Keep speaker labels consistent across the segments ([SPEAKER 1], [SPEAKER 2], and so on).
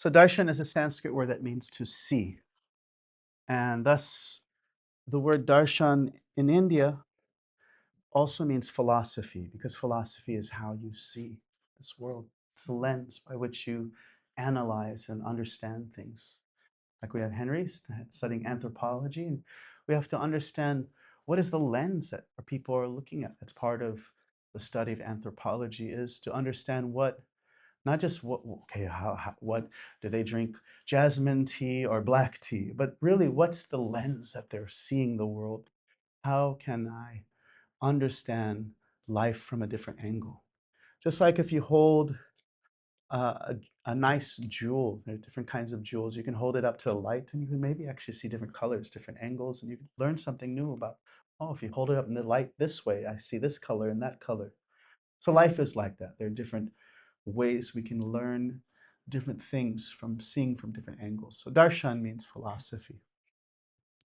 [SPEAKER 1] So darshan is a Sanskrit word that means to see. And thus, the word darshan in India also means philosophy, because philosophy is how you see this world. It's the lens by which you analyze and understand things. Like we have Henry studying anthropology, and we have to understand what is the lens that people are looking at. That's part of the study of anthropology, is to understand what, not just what, okay, what do they drink, jasmine tea or black tea, but really what's the lens that they're seeing the world. How can I understand life from a different angle? Just like if you hold a nice jewel, there are different kinds of jewels. You can hold it up to the light and you can maybe actually see different colors, different angles, and you can learn something new about, oh, if you hold it up in the light this way, I see this color and that color. So life is like that. There are different ways we can learn different things from seeing from different angles. So darshan means philosophy.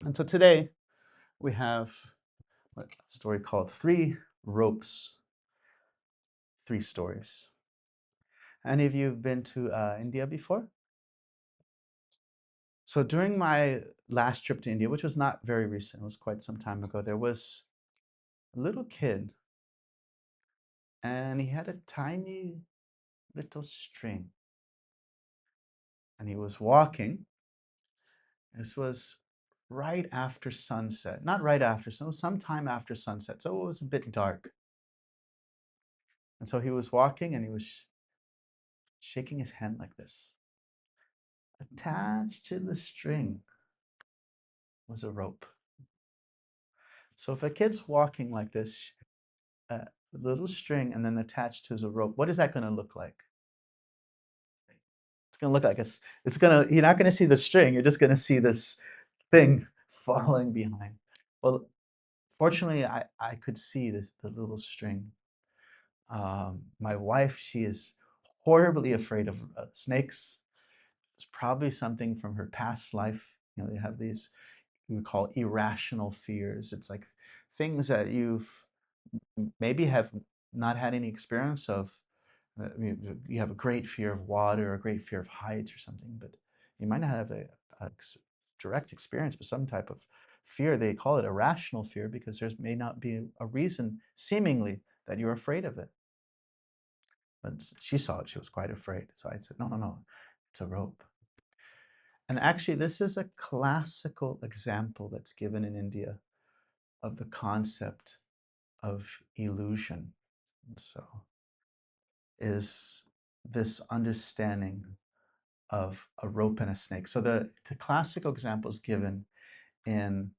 [SPEAKER 1] And so today we have a story called Three Ropes, three stories. Any of you have been to India before? So during my last trip to India, which was not very recent, it was quite some time ago, there was a little kid and he had a tiny little string and he was walking. This was right after sunset, not right after, so sometime after sunset. So it was a bit dark. And so he was walking and he was shaking his hand like this. Attached to the string was a rope. So if a kid's walking like this, a little string and then attached to a rope, what is that going to look like? It's going to look like you're not going to see the string, you're just going to see this thing falling behind. Well, fortunately, I could see the little string. My wife, she is horribly afraid of snakes. It's probably something from her past life. You know, they have these we call irrational fears. It's like things that you've maybe have not had any experience of. You have a great fear of water, or a great fear of heights, or something, but you might not have a direct experience with some type of fear. They call it irrational fear because there may not be a reason, seemingly, that you're afraid of it. But she saw it, she was quite afraid. So I said, no, no, no, it's a rope. And actually, this is a classical example that's given in India of the concept of illusion. And so is this understanding of a rope and a snake. So the classical example is given in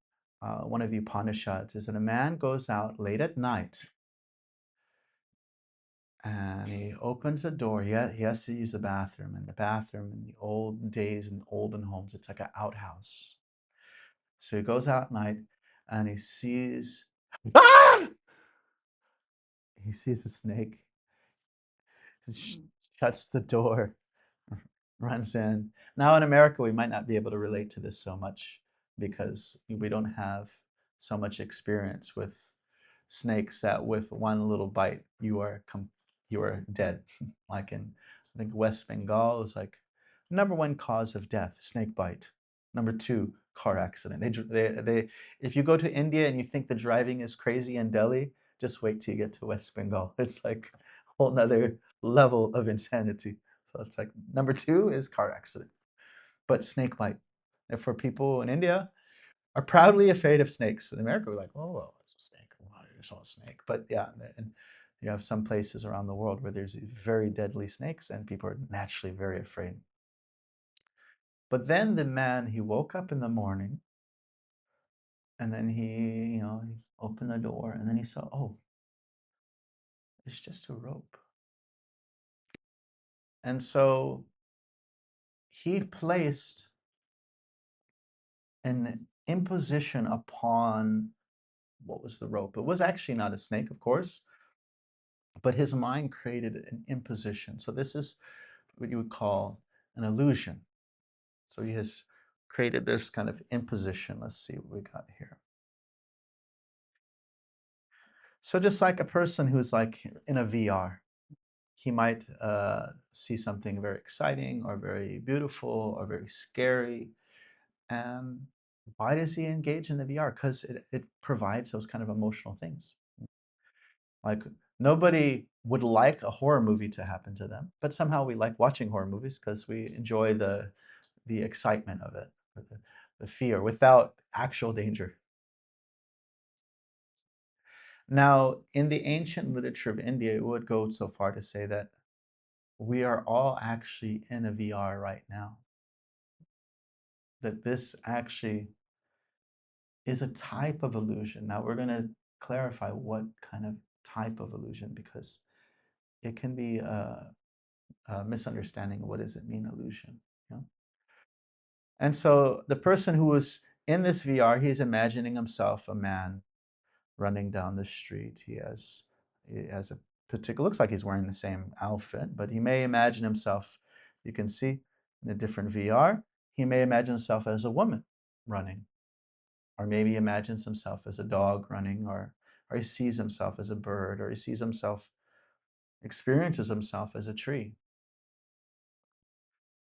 [SPEAKER 1] one of the Upanishads is that a man goes out late at night and he opens a door. He has to use the bathroom. And the bathroom in the old days in olden homes, it's like an outhouse. So he goes out at night and he sees, ah! He sees a snake. Shuts the door, runs in. Now in America, we might not be able to relate to this so much because we don't have so much experience with snakes that with one little bite you are dead. Like in I think West Bengal is like #1 cause of death, snake bite. #2, car accident. They if you go to India and you think the driving is crazy in Delhi, just wait till you get to West Bengal. It's like a whole nother level of insanity. So it's like #2 is car accident, but snake bite. And for people in India are proudly afraid of snakes. In America, we're like, oh, well, it's a snake. Well, I saw a snake. But yeah, and you have some places around the world where there's very deadly snakes and people are naturally very afraid. But then the man, he woke up in the morning and then he opened the door and then he saw, oh, it's just a rope. And so he placed an imposition upon what was the rope. It was actually not a snake, of course, but his mind created an imposition. So this is what you would call an illusion. So he has created this kind of imposition. Let's see what we got here. So just like a person who's like in a VR, he might see something very exciting or very beautiful or very scary. And why does he engage in the VR? Because it provides those kind of emotional things. Like, nobody would like a horror movie to happen to them, but somehow we like watching horror movies because we enjoy the excitement of it, or the fear without actual danger. Now, in the ancient literature of India, it would go so far to say that we are all actually in a VR right now. That this actually is a type of illusion. Now, we're going to clarify what kind of type of illusion, because it can be a misunderstanding of what does it mean, illusion. You know? And so the person who is in this VR, he's imagining himself a man running down the street. He has a particular, looks like he's wearing the same outfit, but he may imagine himself, you can see in a different VR, he may imagine himself as a woman running, or maybe he imagines himself as a dog running, or he sees himself as a bird, or he sees himself, experiences himself as a tree.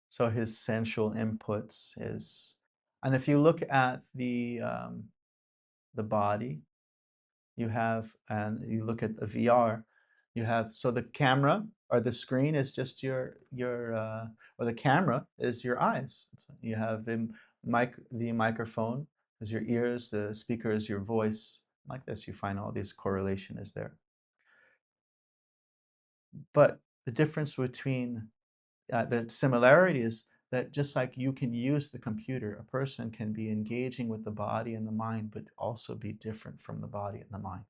[SPEAKER 1] So his sensual inputs is, and if you look at the body, you have, and you look at the VR, you have, so the camera or the screen is just your or the camera is your eyes. You have the microphone is your ears, the speaker is your voice. Like this, you find all these correlation is there. But the difference between the similarity is that just like you can use the computer, a person can be engaging with the body and the mind, but also be different from the body and the mind.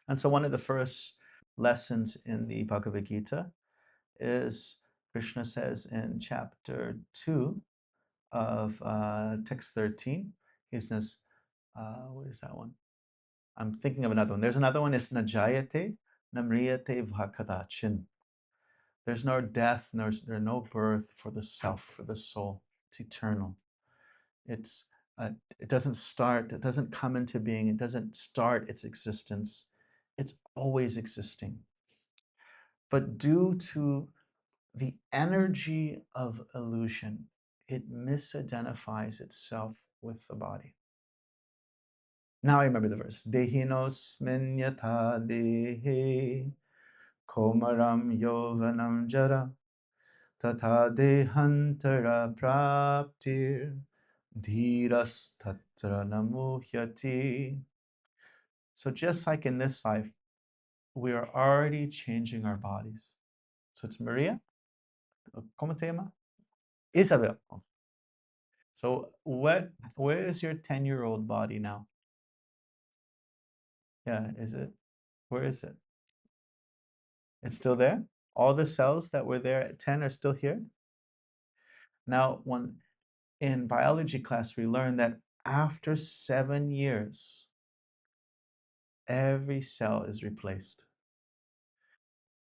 [SPEAKER 1] And so one of the first lessons in the Bhagavad Gita is Krishna says in chapter 2 of text 13, he says, what is that one? I'm thinking of another one. There's another one, is Najayate, Namriyate Bhakadachin. There's no death, there's no birth for the self, for the soul. It's eternal. It's it doesn't start, it doesn't come into being, it doesn't start its existence. It's always existing. But due to the energy of illusion, it misidentifies itself with the body. Now I remember the verse. Dehinosmin yatha dehe komaram yovanam jara tatha dehantara praptir dhiras tatra namuhyati. So just like in this life, we are already changing our bodies. So it's Maria. ¿Cómo te llama? Isabel. So where is your 10-year-old body now? Yeah, is it? Where is it? It's still there? All the cells that were there at 10 are still here? Now, when in biology class, we learned that after 7 years, every cell is replaced.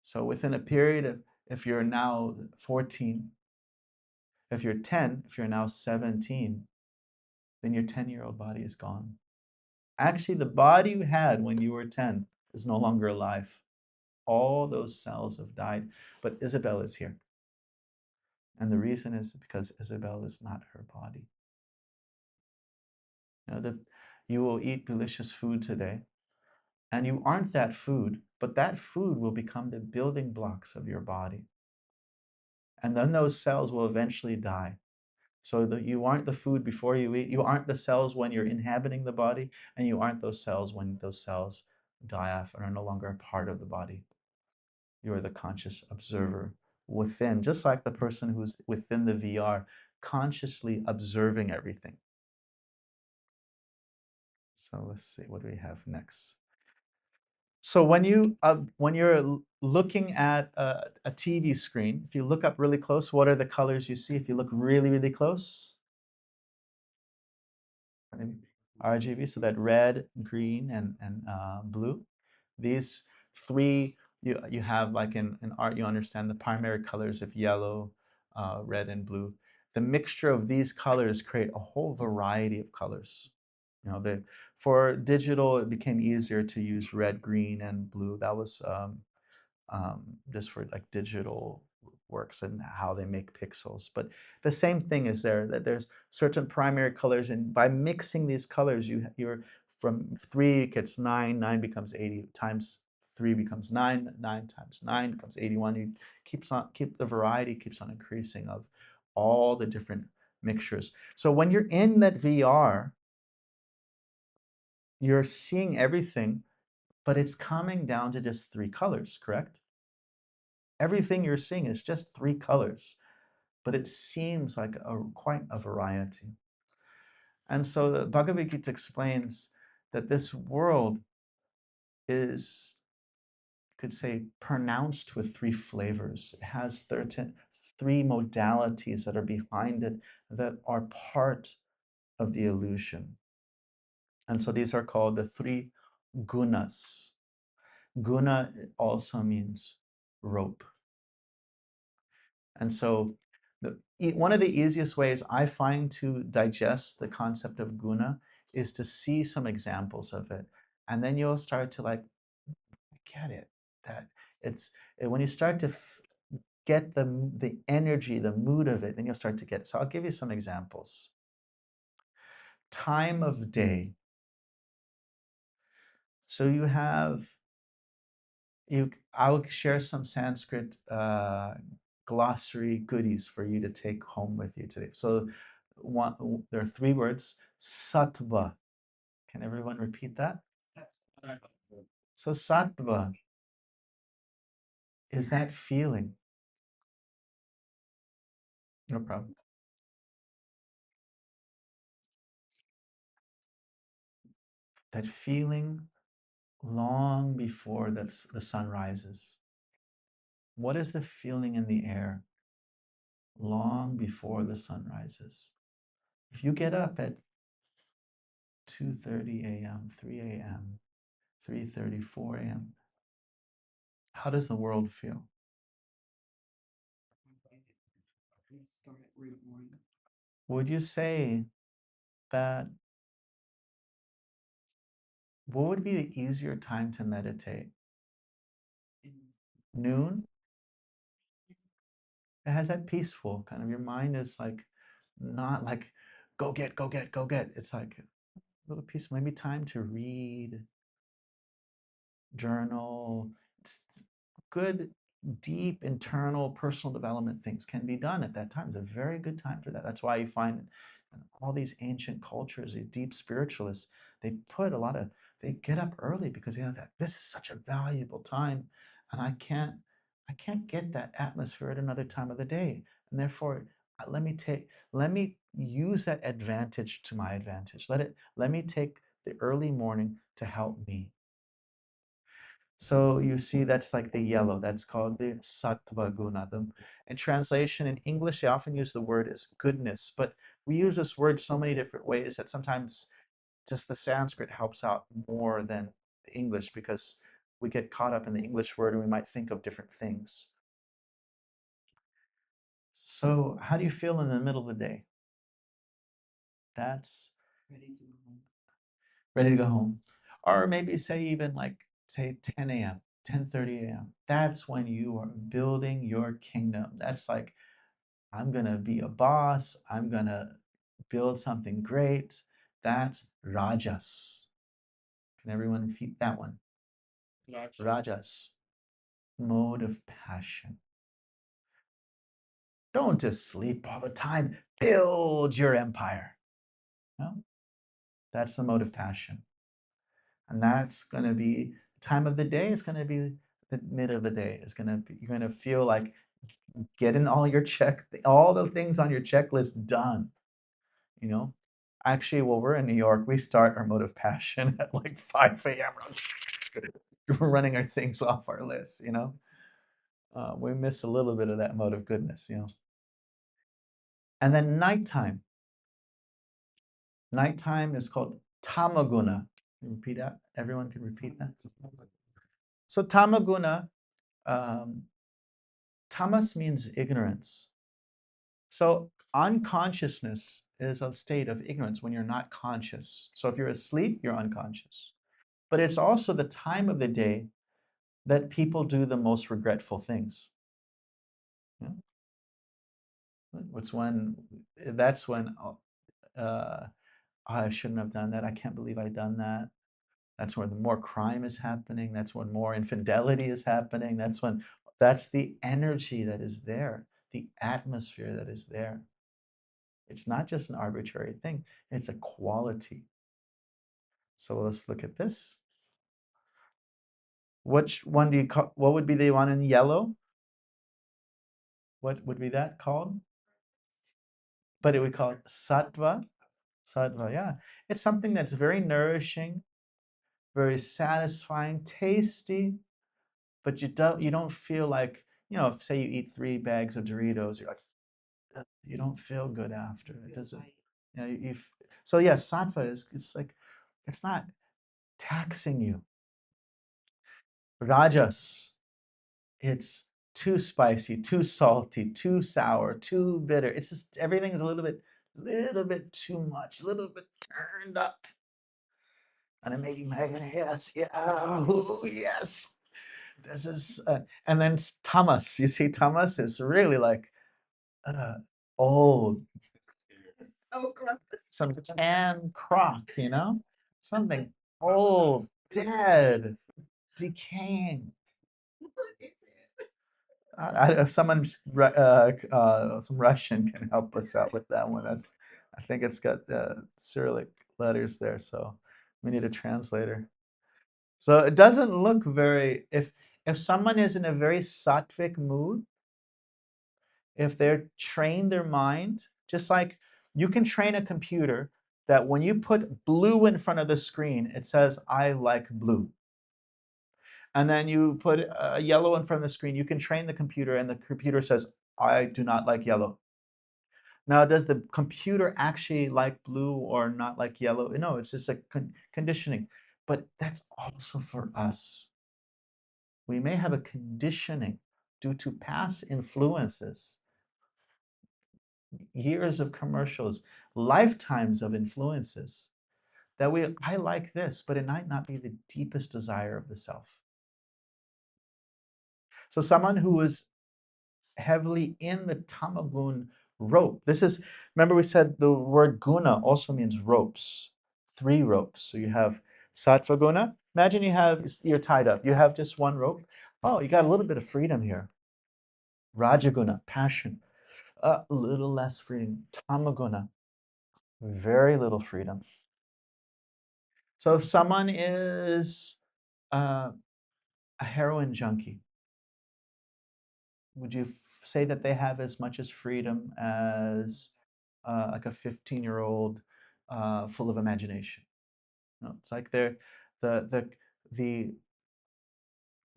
[SPEAKER 1] So within a period of, if you're now 14, if you're 10, if you're now 17, then your 10-year-old body is gone. Actually, the body you had when you were 10 is no longer alive. All those cells have died, but Isabel is here. And the reason is because Isabel is not her body. You will eat delicious food today, and you aren't that food, but that food will become the building blocks of your body. And then those cells will eventually die. So that you aren't the food before you eat, you aren't the cells when you're inhabiting the body, and you aren't those cells when those cells die off and are no longer a part of the body. You are the conscious observer within, just like the person who's within the VR, consciously observing everything. So let's see, what do we have next? So when you're looking at a TV screen, if you look up really close, what are the colors you see? If you look really, really close, RGB, so that red, green, and blue. These three, you have, like in art, you understand the primary colors of yellow, red, and blue. The mixture of these colors create a whole variety of colors. For digital, it became easier to use red, green, and blue. That was just for like digital works and how they make pixels. But the same thing is there, that there's certain primary colors, and by mixing these colors, you're from 3 gets 9, 9 becomes 80 times 3 becomes 9, 9 times 9 becomes 81. You keep the variety keeps on increasing of all the different mixtures. So when you're in that VR, you're seeing everything, but it's coming down to just 3 colors, correct? Everything you're seeing is just 3 colors, but it seems like quite a variety. And so the Bhagavad Gita explains that this world is, you could say, pronounced with 3 flavors. It has 3 modalities that are behind it that are part of the illusion. And so these are called the 3 gunas. Guna also means rope. And so one of the easiest ways I find to digest the concept of guna is to see some examples of it. And then you'll start to like get it. That when you start to get the energy, the mood of it, then you'll start to get it. So I'll give you some examples. Time of day. So I'll share some Sanskrit glossary goodies for you to take home with you today. So there are 3 words, sattva. Can everyone repeat that? So sattva is that feeling. No problem. That feeling long before the sun rises. What is the feeling in the air long before the sun rises? If you get up at 2:30 a.m., 3 a.m., 3:30, 4 a.m., how does the world feel? Would you say that what would be the easier time to meditate? Noon? It has that peaceful kind of, your mind is like not like go get, go get, go get. It's like a little peaceful, maybe time to read, journal. It's good, deep internal personal development things can be done at that time. It's a very good time for that. That's why you find in all these ancient cultures, the deep spiritualists, they put a lot of, they get up early because you know that this is such a valuable time, and I can't get that atmosphere at another time of the day, and therefore let me use that advantage to my advantage. Let me take the early morning to help me. So you see, that's like the yellow. That's called the sattva guna. In translation, in English, they often use the word as goodness, but we use this word so many different ways that sometimes just the Sanskrit helps out more than the English because we get caught up in the English word and we might think of different things. So how do you feel in the middle of the day? That's ready to go home. Or maybe say even like say 10 a.m., 10:30 a.m. That's when you are building your kingdom. That's like, I'm gonna be a boss, I'm gonna build something great. That's rajas. Can everyone repeat that one? Rajas, mode of passion. Don't just sleep all the time. Build your empire. No, that's the mode of passion. And that's going to be time of the day is going to be the mid of the day is going to be, you're going to feel like getting all the things on your checklist done, you know. Actually, while we're in New York, we start our mode of passion at like 5 a.m. We're running our things off our list, you know. We miss a little bit of that mode of goodness, you know. And then nighttime. Nighttime is called tamaguna. Repeat that. Everyone can repeat that. So tamaguna, um, tamas means ignorance. So unconsciousness is a state of ignorance when you're not conscious. So if you're asleep, you're unconscious. But it's also the time of the day that people do the most regretful things. Yeah? It's when that's when I shouldn't have done that. I can't believe I done that. That's when more crime is happening. That's when more infidelity is happening. That's the energy that is there, the atmosphere that is there. It's not just an arbitrary thing, it's a quality. So let's look at this. Which one do you call, what would be the one in yellow? What would be that called? But it would call it sattva. Sattva, yeah. It's something that's very nourishing, very satisfying, tasty, but you don't feel like, if say you eat 3 bags of Doritos, you're like, "Ugh," you don't feel good after. It doesn't, so yeah, sattva is, it's like, it's not taxing you. Rajas, it's too spicy, too salty, too sour, too bitter. It's just everything is a little bit too much, a little bit turned up. And I'm making my yes, yeah, oh, yes. This is, and then tamas. You see, tamas is really like uh, old, some canned crock, something old, dead, decaying. If some Russian can help us out with that one, I think it's got Cyrillic letters there, so we need a translator. So it doesn't look very. If someone is in a very sattvic mood, if they're trained their mind, just like you can train a computer that when you put blue in front of the screen, it says, "I like blue." And then you put a yellow in front of the screen, you can train the computer, and the computer says, "I do not like yellow." Now, does the computer actually like blue or not like yellow? No, it's just a conditioning. But that's also for us. We may have a conditioning due to past influences, years of commercials, lifetimes of influences, that I like this, but it might not be the deepest desire of the self. So someone who is heavily in the tamagun rope. Remember we said the word guna also means ropes, 3 ropes. So you have sattva guna. Imagine you're tied up. You have just one rope. Oh, you got a little bit of freedom here. Rajaguna, passion. A little less freedom. Tamaguna, very little freedom. So if someone is uh, a heroin junkie, would you say that they have as much as freedom as like a 15-year-old full of imagination? No, it's like the the the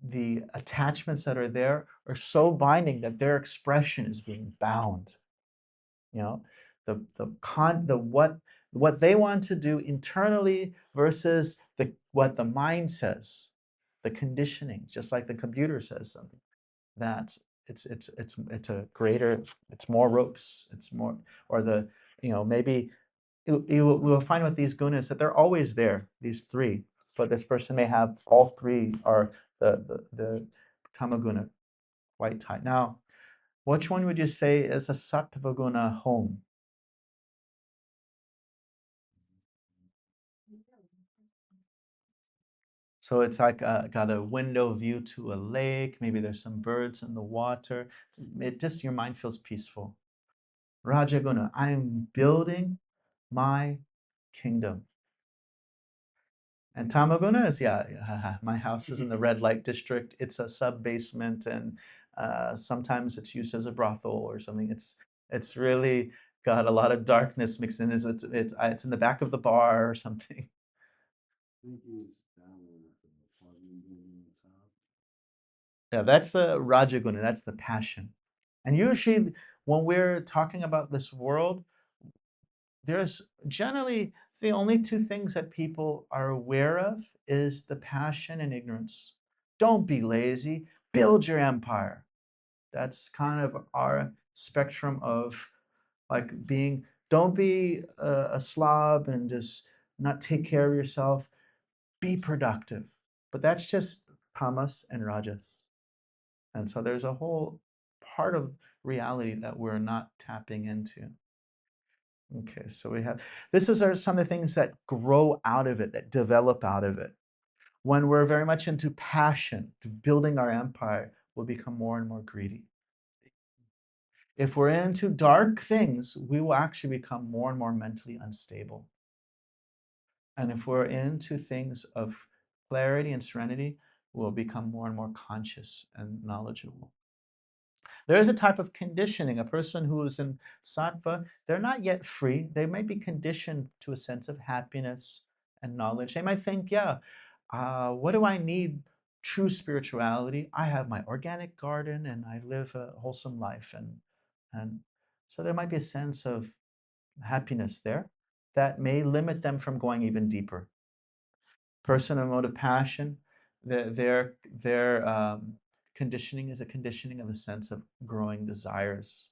[SPEAKER 1] the attachments that are there are so binding that their expression is being bound. You know, the what they want to do internally versus what the mind says, the conditioning, just like the computer says something. That it's a greater, it's more ropes, it's more, or maybe we will find with these gunas that they're always there, these 3, but this person may have all 3, or the tamaguna quite tight. Now, which one would you say is a sattva guna home? So it's like got a window view to a lake. Maybe there's some birds in the water. It just, your mind feels peaceful. Rajaguna, I'm building my kingdom. And Tamaguna is, yeah, my house is in the red light district. It's a sub basement, and sometimes it's used as a brothel or something. It's really got a lot of darkness mixed in. It's in the back of the bar or something. Yeah, that's the Rajaguna, that's the passion. And usually, when we're talking about this world, there's generally the only 2 things that people are aware of is the passion and ignorance. Don't be lazy, build your empire. That's kind of our spectrum of like being, don't be a slob and just not take care of yourself, be productive. But that's just tamas, and rajas. And so there's a whole part of reality that we're not tapping into. Okay, so we have, this is some of the things that grow out of it, that develop out of it. When we're very much into passion, to building our empire, we'll become more and more greedy. If we're into dark things, we will actually become more and more mentally unstable. And if we're into things of clarity and serenity, we'll become more and more conscious and knowledgeable. There is a type of conditioning. A person who is in sattva, they're not yet free. They might be conditioned to a sense of happiness and knowledge. They might think, yeah, what do I need true spirituality? I have my organic garden and I live a wholesome life. And so there might be a sense of happiness there that may limit them from going even deeper. Person of mode of passion, their conditioning is a conditioning of a sense of growing desires.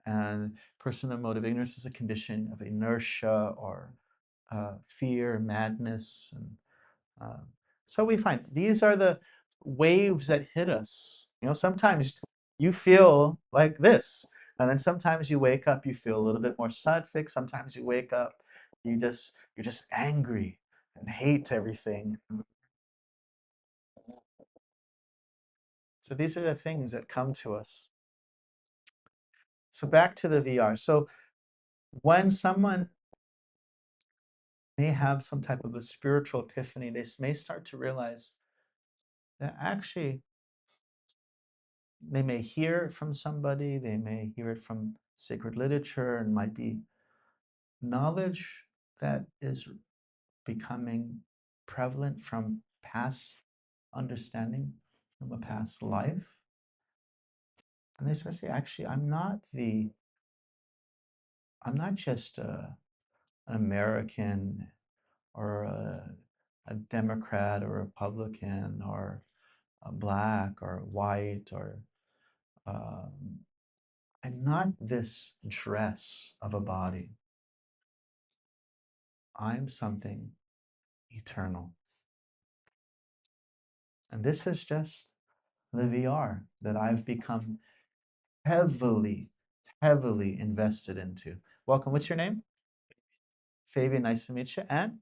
[SPEAKER 1] And person of mode of ignorance is a condition of inertia or fear, madness. And so we find these are the waves that hit us. You know, sometimes you feel like this, and then sometimes you wake up, you feel a little bit more sattvic. Sometimes you wake up, you're just angry and hate everything. So these are the things that come to us. So back to the VR. So when someone may have some type of a spiritual epiphany, they may start to realize that actually they may hear it from somebody, they may hear it from sacred literature, and might be knowledge that is becoming prevalent from past understanding, from a past life. And they start to say, actually, I'm not just an American or a Democrat or Republican or a black or white or um, I'm not this dress of a body. I'm something eternal. And this is just the VR that I've become heavily, heavily invested into. Welcome. What's your name? Fabian, nice to meet you. And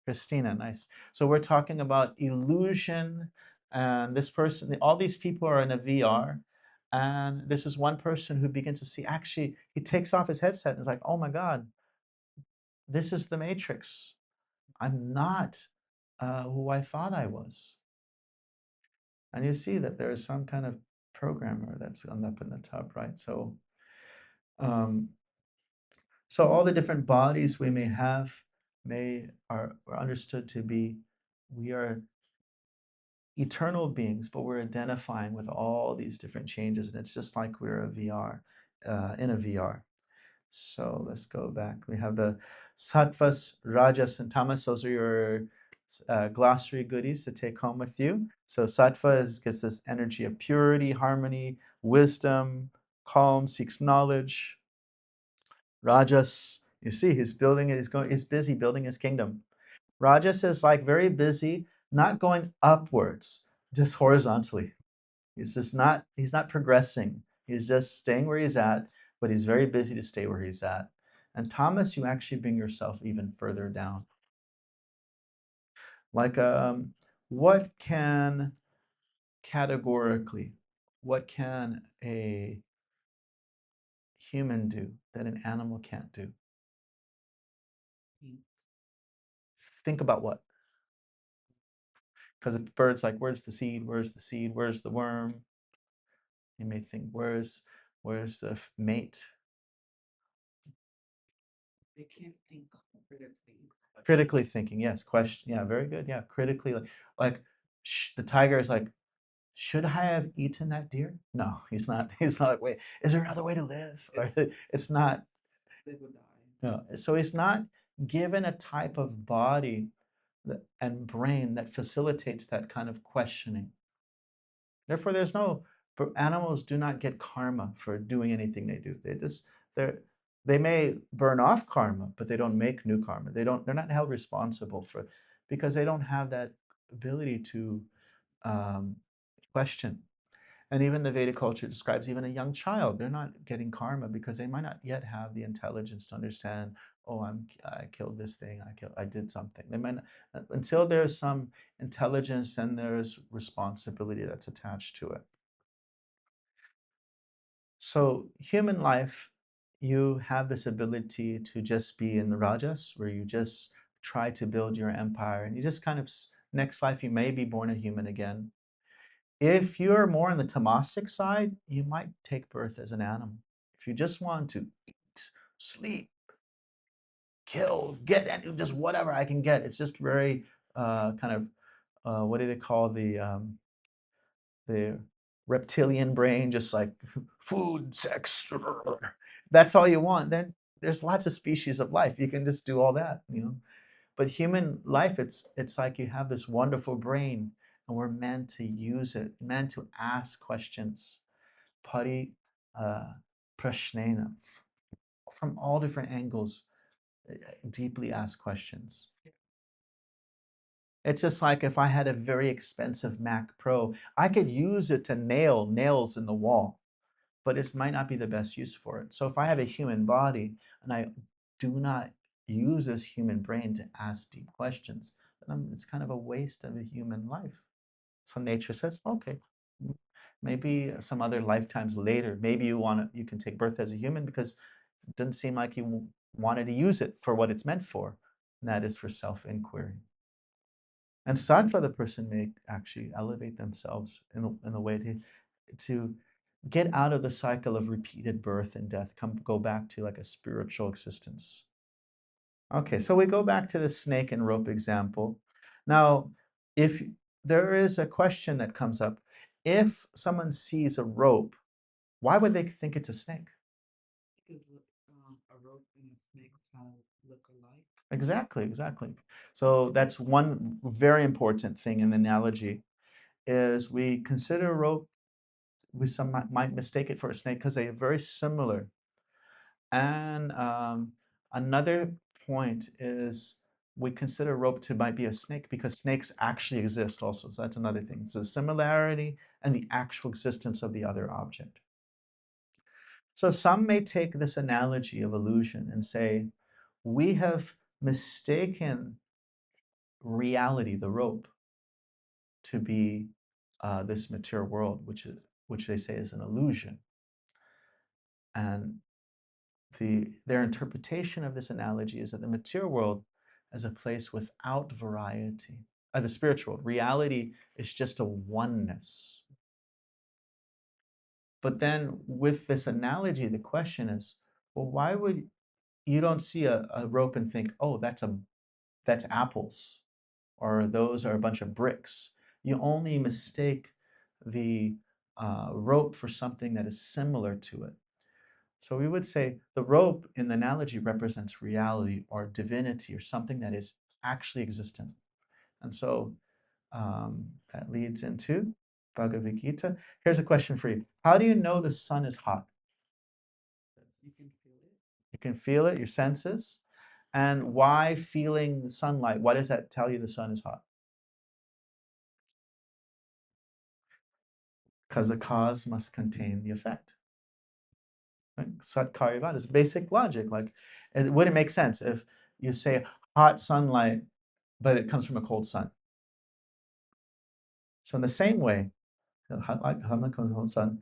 [SPEAKER 1] Christina, nice. So we're talking about illusion, and this person, all these people are in a VR, and this is one person who begins to see. Actually, he takes off his headset and is like, "Oh my God, this is the Matrix. I'm not who I thought I was." And you see that there is some kind of programmer that's up in the top, right? Um, so all the different bodies we may have are understood to be we are eternal beings, but we're identifying with all these different changes, and it's just like we're a VR in a VR. So let's go back. We have the sattvas, rajas, and tamas. Those are your glossary goodies to take home with you. So sattva gets this energy of purity, harmony, wisdom, calm, seeks knowledge. Rajas, you see, he's busy building his kingdom. Rajas is like very busy, not going upwards, just horizontally. He's not progressing. He's just staying where he's at, but he's very busy to stay where he's at. And Thomas, you actually bring yourself even further down. Like, what can categorically, what can a human do that an animal can't do? Think about what? Because a bird's like, where's the seed? Where's the seed? Where's the worm? You may think, where's the mate?
[SPEAKER 2] They can't think critically.
[SPEAKER 1] Critically thinking, yes. Question, yeah, very good. Yeah, critically, like the tiger is like, should I have eaten that deer? No, he's not. He's not like, wait, is there another way to live? Or it's not.
[SPEAKER 2] They would die.
[SPEAKER 1] No. So he's not given a type of body and brain that facilitates that kind of questioning. Therefore, there's no animals do not get karma for doing anything they do. They're they may burn off karma, but they don't make new karma. They're not held responsible for because they don't have that ability to question. And even the Vedic culture describes even a young child, they're not getting karma because they might not yet have the intelligence to understand, oh, I killed this thing, I did something. They might not, until there's some intelligence and there's responsibility that's attached to it. So human life, you have this ability to just be in the rajas, where you just try to build your empire, and you just kind of next life you may be born a human again. If you're more on the tamasic side, you might take birth as an animal. If you just want to eat, sleep, kill, get any, just whatever I can get, it's just very kind of what do they call the reptilian brain, just like food, sex. That's all you want. Then there's lots of species of life. You can just do all that, you know. But human life, it's like you have this wonderful brain, and we're meant to use it, meant to ask questions. Pari prashnena, from all different angles, deeply ask questions. It's just like if I had a very expensive Mac Pro, I could use it to nail nails in the wall, but it might not be the best use for it. So if I have a human body and I do not use this human brain to ask deep questions, then it's kind of a waste of a human life. So nature says, okay, maybe some other lifetimes later, maybe you can take birth as a human because it doesn't seem like you wanted to use it for what it's meant for, and that is for self-inquiry. And sattva, the person may actually elevate themselves in a way to get out of the cycle of repeated birth and death, go back to like a spiritual existence. Okay, so we go back to the snake and rope example. Now, if there is a question that comes up, if someone sees a rope, why would they think it's a snake?
[SPEAKER 2] Because a rope and a snake kind of look alike.
[SPEAKER 1] Exactly, exactly. So that's one very important thing in the analogy is we consider a rope, some might mistake it for a snake because they are very similar. And another point is we consider rope to might be a snake because snakes actually exist also. So that's another thing. So the similarity and the actual existence of the other object. So some may take this analogy of illusion and say, we have mistaken reality, the rope, to be this material world, which they say is an illusion. And their interpretation of this analogy is that the material world is a place without variety. The spiritual world, reality is just a oneness. But then with this analogy, the question is, well, why would you don't see a rope and think, oh, that's apples, or those are a bunch of bricks. You only mistake the rope for something that is similar to it. So we would say the rope in the analogy represents reality or divinity or something that is actually existent. And so that leads into Bhagavad Gita. Here's a question for you. How do you know the sun is hot?
[SPEAKER 2] You can feel it.
[SPEAKER 1] You can feel it, your senses. And why feeling sunlight? Why does that tell you the sun is hot? Because the cause must contain the effect. Right? Sat Karyavat is basic logic. Like, it wouldn't make sense if you say hot sunlight, but it comes from a cold sun. So in the same way, hot light comes from a cold sun.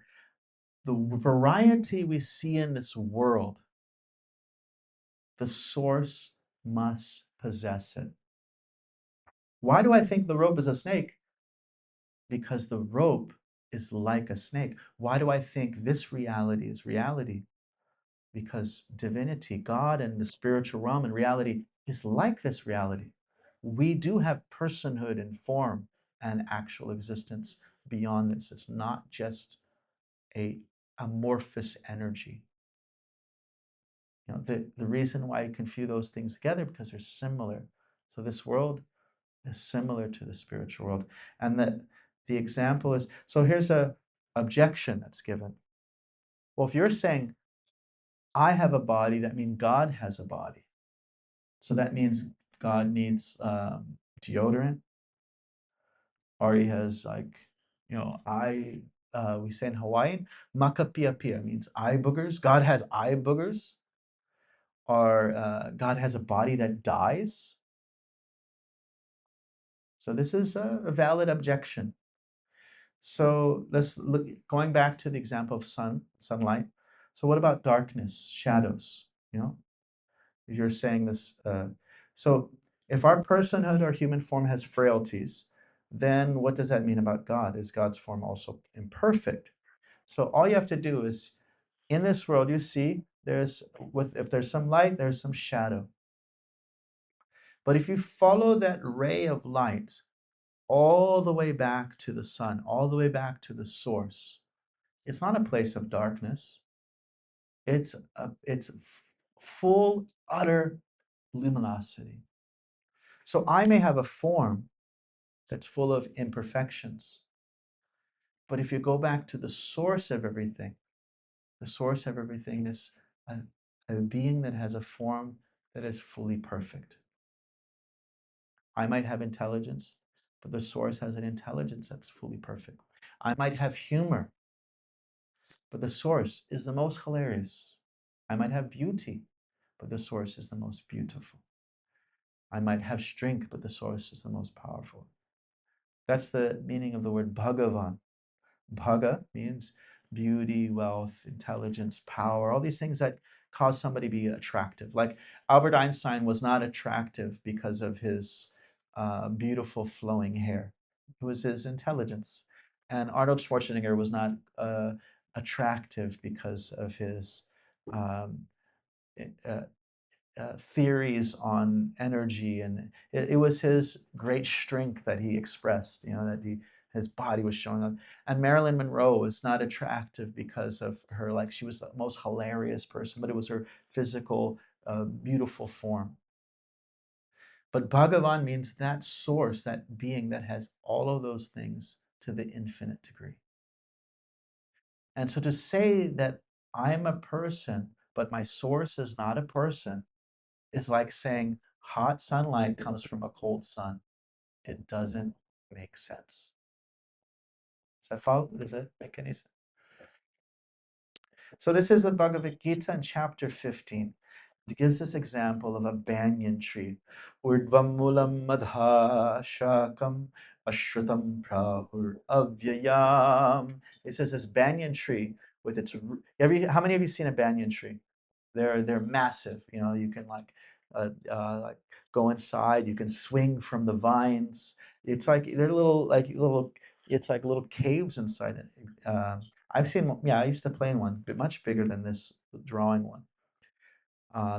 [SPEAKER 1] The variety we see in this world, the source must possess it. Why do I think the rope is a snake? Because the rope is like a snake. Why do I think this reality is reality? Because divinity, God, and the spiritual realm and reality is like this reality. We do have personhood and form and actual existence beyond this. It's not just a amorphous energy. You know, the reason why you can view those things together because they're similar. So this world is similar to the spiritual world. And the example is, so here's a objection that's given. Well, if you're saying I have a body, that means God has a body. So that means God needs deodorant. or he has like, we say in Hawaiian, makapiapia means eye boogers. God has eye boogers, or God has a body that dies. So this is a valid objection. So let's look, going back to the example of sunlight. So what about darkness, shadows? If you're saying this, so if our personhood or human form has frailties, then what does that mean about God? Is God's form also imperfect? So all you have to do is, in this world, you see, if there's some light, there's some shadow. But if you follow that ray of light all the way back to the sun, all the way back to the source, it's not a place of darkness. It's full, utter luminosity. So I may have a form that's full of imperfections, but if you go back to the source of everything, the source of everything is a being that has a form that is fully perfect. I might have intelligence, but the source has an intelligence that's fully perfect. I might have humor, but the source is the most hilarious. I might have beauty, but the source is the most beautiful. I might have strength, but the source is the most powerful. That's the meaning of the word Bhagavan. Bhaga means beauty, wealth, intelligence, power, all these things that cause somebody to be attractive. Like Albert Einstein was not attractive because of his beautiful flowing hair. It was his intelligence. And Arnold Schwarzenegger was not attractive because of his um, uh, theories on energy, and it was his great strength that he expressed, that his body was showing up. And Marilyn Monroe was not attractive because of her, like, she was the most hilarious person, but it was her physical beautiful form. But Bhagavan means that source, that being that has all of those things to the infinite degree. And so to say that I'm a person but my source is not a person is like saying hot sunlight comes from a cold sun. It doesn't make sense. Does that follow? Does that make any sense? So this is the Bhagavad Gita in chapter 15. It gives this example of a banyan tree. Urdvam mulam madha shakam ashrutam prahur avyayam. It says this banyan tree with its, how many of you seen a banyan tree? They're massive. You can like go inside. You can swing from the vines. It's like they're little. It's like little caves inside it. I've seen one. Yeah, I used to play in one, but much bigger than this drawing one.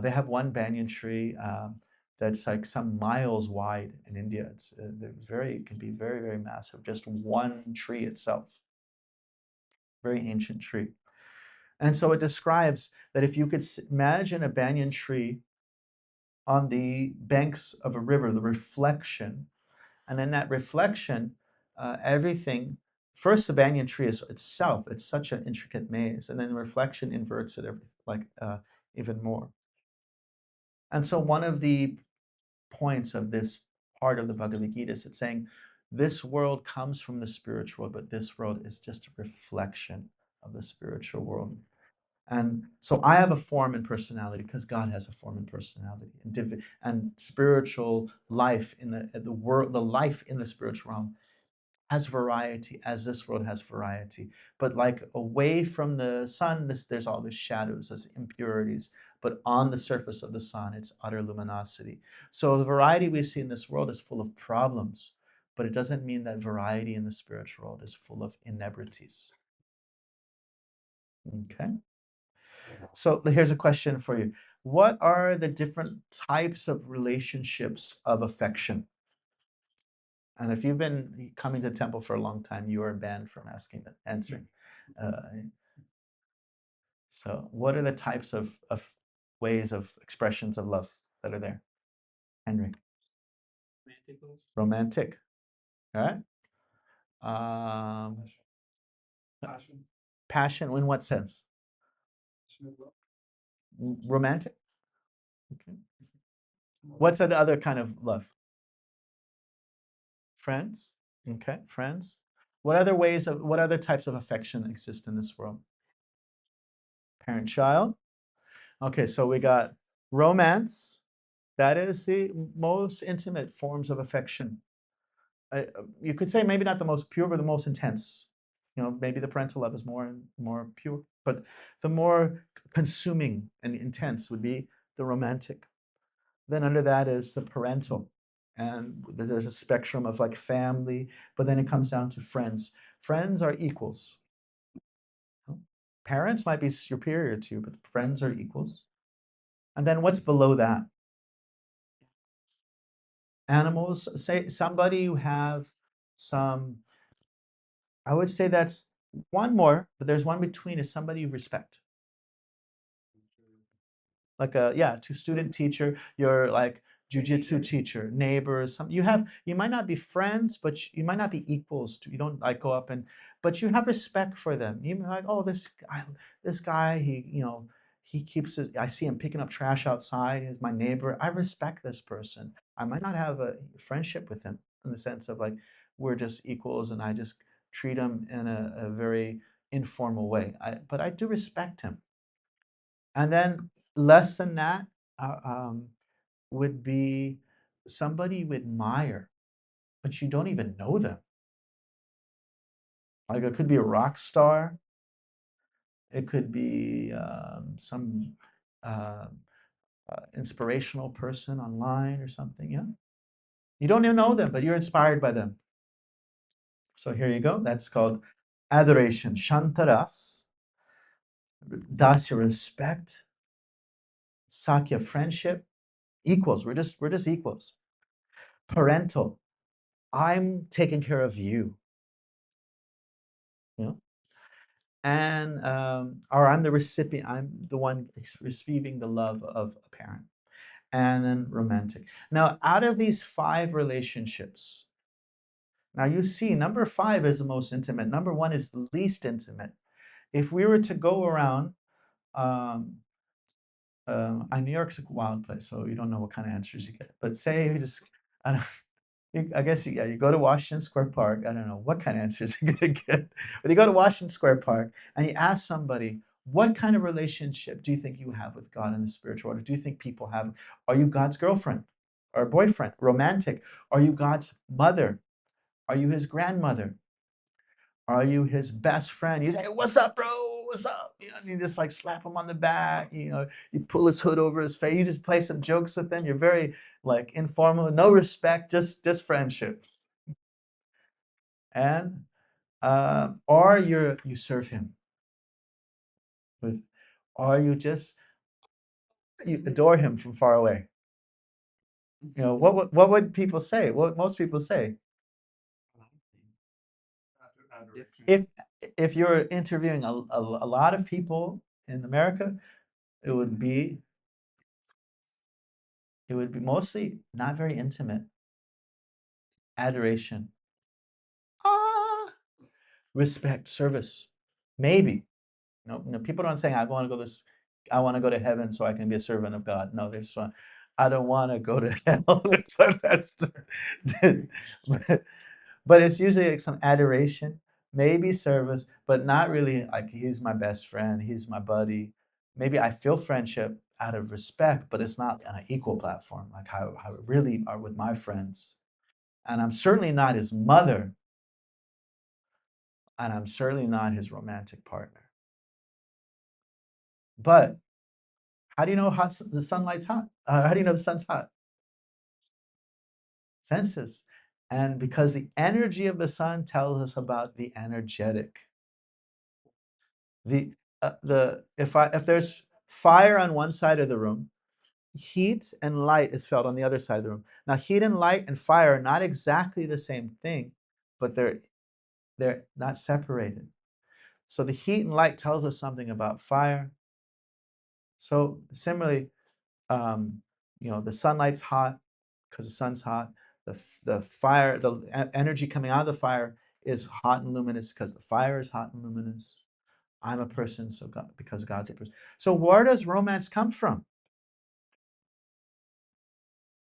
[SPEAKER 1] They have one banyan tree that's like some miles wide in India. It can be very, very massive. Just one tree itself, very ancient tree. And so it describes that if you could imagine a banyan tree on the banks of a river, the reflection, and in that reflection, everything. First, the banyan tree is itself; it's such an intricate maze, and then the reflection inverts it even more. And so, one of the points of this part of the Bhagavad Gita is it's saying this world comes from the spiritual, but this world is just a reflection of the spiritual world. And so I have a form and personality because God has a form and personality, and spiritual life in the world, the life in the spiritual realm has variety, as this world has variety. But like away from the sun, there's all the shadows, there's impurities. But on the surface of the sun, it's utter luminosity. So the variety we see in this world is full of problems, but it doesn't mean that variety in the spiritual world is full of inebrities. Okay. So here's a question for you. What are the different types of relationships of affection? And if you've been coming to temple for a long time, you are banned from answering. Uh, so what are the types of ways of expressions of love that are there? Henry. Romantic. All right. Passion. Passion in what sense? Romantic? Okay. What's the other kind of love? Friends? Okay, friends. What other types of affection exist in this world? Parent-child. Okay, so we got romance. That is the most intimate forms of affection. You could say maybe not the most pure, but the most intense. Maybe the parental love is more pure, but the more consuming and intense would be the romantic. Then under that is the parental, and there's a spectrum of like family, but then it comes down to friends. Friends are equals. Parents might be superior to you, but friends are equals. And then what's below that? Animals. Say somebody who have some. I would say that's one more, but there's one between is somebody you respect. Like to student teacher, your like jujitsu teacher, neighbors. You might not be friends, but you might not be equals. You don't like go up but you have respect for them. You like, oh, this guy, he keeps his. I see him picking up trash outside. He's my neighbor. I respect this person. I might not have a friendship with him in the sense of like we're just equals, and I just treat him in a very informal way. But I do respect him. And then less than that uh, um, would be somebody you admire, but you don't even know them. Like it could be a rock star, it could be some uh, inspirational person online or something. Yeah, you don't even know them, but you're inspired by them. So here you go. That's called adoration, shantaras, dasya respect, sakya friendship, equals. We're just equals. Parental, I'm taking care of you. You know, and or I'm the recipient. I'm the one receiving the love of a parent. And then romantic. Now, out of these 5 relationships, now you see number 5 is the most intimate. Number 1 is the least intimate. If we were to go around, um, New York's a wild place, so you don't know what kind of answers you get. But say you just, I don't, I guess you go to Washington Square Park. I don't know what kind of answers you're gonna get, but you go to Washington Square Park and you ask somebody, what kind of relationship do you think you have with God in the spiritual order? Do you think people have? Are you God's girlfriend or boyfriend, romantic? Are you God's mother? Are you his grandmother? Are you his best friend? You say, "What's up, bro? What's up?" And you just like slap him on the back. You pull his hood over his face. You just play some jokes with him. You're very like informal, no respect, just friendship. And or you serve him with, or you adore him from far away. What would people say? What would most people say? If if you're interviewing a lot of people in America, it would be it would be mostly not very intimate. Adoration, ah, respect, service, maybe. No, people don't saying I want to go this. I want to go to heaven so I can be a servant of God. No, they just want. I don't want to go to hell. So but, but it's usually like some adoration, maybe service, but not really like he's my best friend, he's my buddy. Maybe I feel friendship out of respect, but it's not on an equal platform, like how it really are with my friends. And I'm certainly not his mother, and I'm certainly not his romantic partner. But how do you know the sunlight's hot? How do you know the sun's hot? Senses. And because the energy of the sun tells us about the energetic. If there's fire on one side of the room, heat and light is felt on the other side of the room. Now, heat and light and fire are not exactly the same thing, but they're not separated. So the heat and light tells us something about fire. So similarly, um, the sunlight's hot because the sun's hot. The fire, energy coming out of the fire is hot and luminous because the fire is hot and luminous. I'm a person, so because God's a person. So where does romance come from?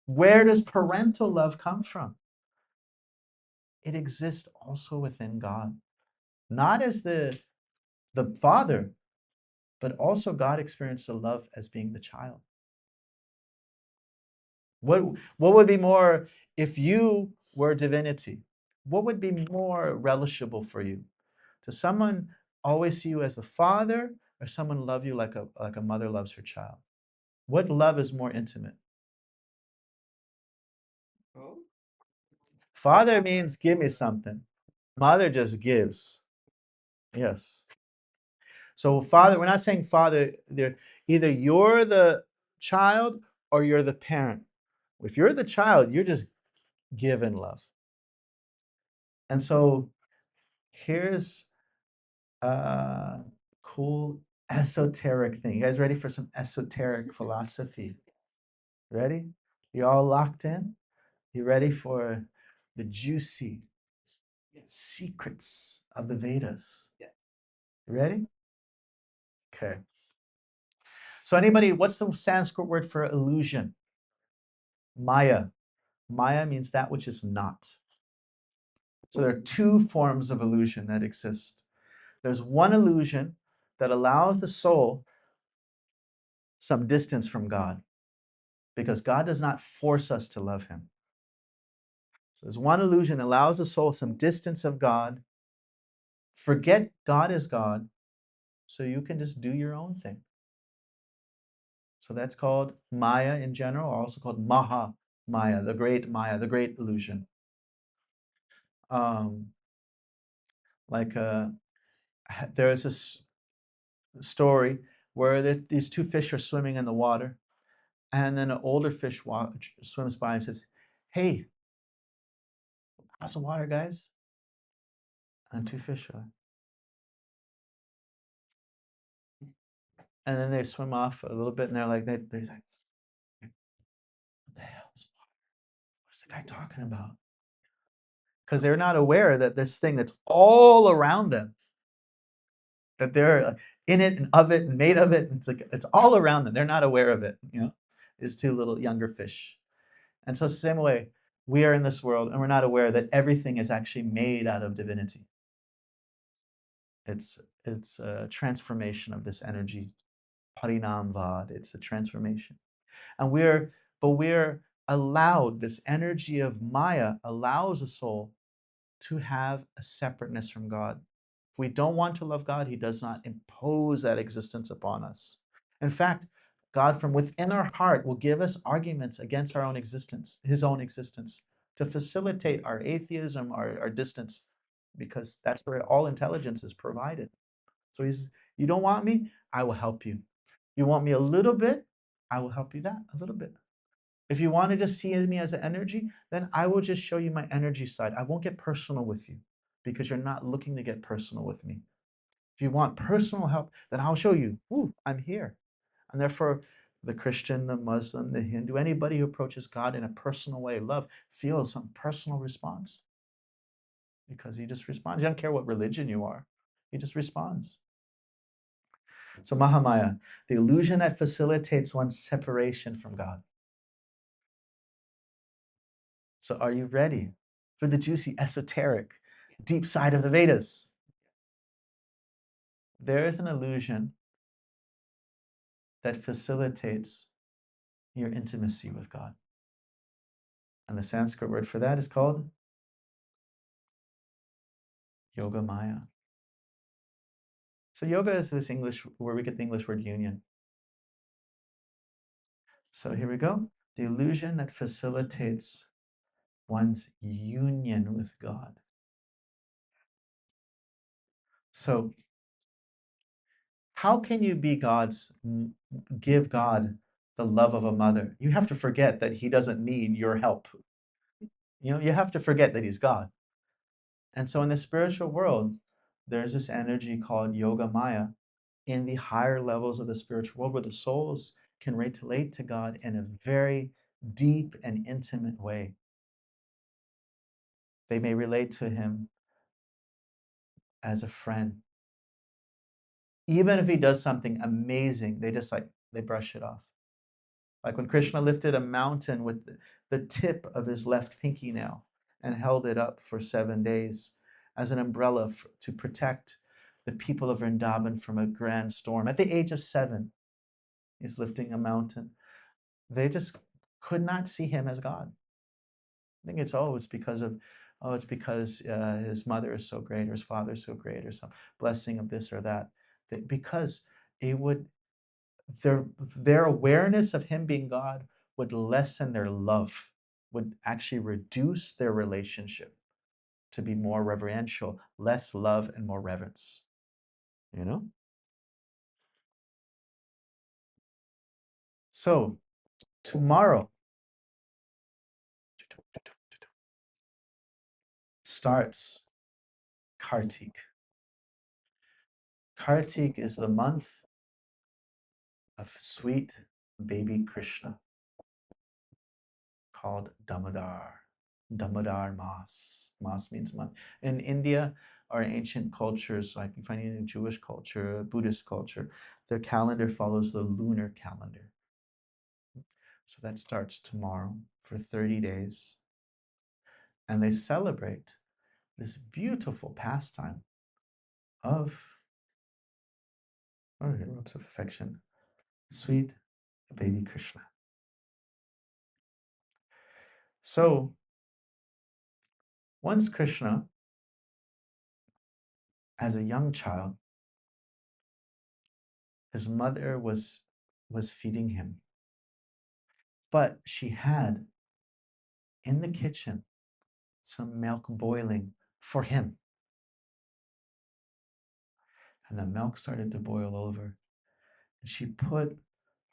[SPEAKER 1] Where does parental love come from? it exists also within God. Not as the Father, but also God experienced the love as being the child. What would be more, if you were divinity, what would be more relishable for you? To someone always see you as the father, or someone love you like a mother loves her child? What love is more intimate?
[SPEAKER 2] Oh,
[SPEAKER 1] Father means give me something. Mother just gives. Yes. So father, we're not saying father, either you're the child or you're the parent. If you're the child, you're just given love. And so here's a cool esoteric thing. You guys ready for some esoteric philosophy? Ready? You all locked in? You ready for the juicy secrets of the Vedas?
[SPEAKER 2] yeah.
[SPEAKER 1] You ready? Okay. So anybody, what's the Sanskrit word for illusion? Maya. Maya means that which is not. So there are two forms of illusion that exist. There's one illusion that allows the soul some distance from God, because God does not force us to love him. So there's one illusion that allows the soul some distance of God. Forget God is God, so you can just do your own thing. So that's called Maya in general, or also called Maha Maya, the great illusion. Um, like there is this story where these two fish are swimming in the water, and then an older fish swims by and says, "Hey, how's the water, guys?" And two fish are, and then they swim off a little bit, and they're like, they're like, "What the hell is water? What's the guy talking about?" Because they're not aware that this thing that's all around them, that they're in it and of it and made of it, and it's all around them. They're not aware of it. Is two little younger fish. And so, same way, we are in this world and we're not aware that everything is actually made out of divinity. It's a transformation of this energy, parinamvad. It's a transformation, and we're allowed, this energy of Maya allows a soul to have a separateness from God. If we don't want to love God, he does not impose that existence upon us. In fact, God from within our heart will give us arguments against our own existence, his own existence, to facilitate our atheism, our distance, because that's where all intelligence is provided. So you don't want me? I will help you. You want me a little bit? I will help you that a little bit. If you want to just see me as an energy, then I will just show you my energy side. I won't get personal with you because you're not looking to get personal with me. If you want personal help, then I'll show you. Ooh, I'm here. And therefore, the Christian, the Muslim, the Hindu, anybody who approaches God in a personal way, love, feels some personal response because he just responds. He doesn't care what religion you are, he just responds. So, Mahamaya, the illusion that facilitates one's separation from God. So, are you ready for the juicy, esoteric, deep side of the Vedas? There is an illusion that facilitates your intimacy with God. And the Sanskrit word for that is called Yoga Maya. So, yoga is this English, where we get the English word union. So, here we go. The illusion that facilitates one's union with God. So, how can you give God the love of a mother? You have to forget that he doesn't need your help. You have to forget that he's God. And so in the spiritual world, there's this energy called Yoga Maya in the higher levels of the spiritual world, where the souls can relate to God in a very deep and intimate way. They may relate to him as a friend. Even if he does something amazing, they brush it off. Like when Krishna lifted a mountain with the tip of his left pinky nail, and held it up for 7 days as an umbrella to protect the people of Vrindavan from a grand storm. At the age of 7, he's lifting a mountain. They just could not see him as God. I think it's because of, it's because his mother is so great or his father is so great or some blessing of this or that. Because it would, their awareness of him being God would lessen their love, would actually reduce their relationship to be more reverential, less love and more reverence. You know? So tomorrow starts Kartik. Kartik is the month of sweet baby Krishna called Damodar. Damodar Mas. Mas means month. In India, our ancient cultures, like you find it in Jewish culture, Buddhist culture, their calendar follows the lunar calendar. So that starts tomorrow for 30 days. And they celebrate this beautiful pastime of, of affection, sweet baby Krishna. So once Krishna, as a young child, his mother was feeding him, but she had in the kitchen some milk boiling for him. And the milk started to boil over. And she put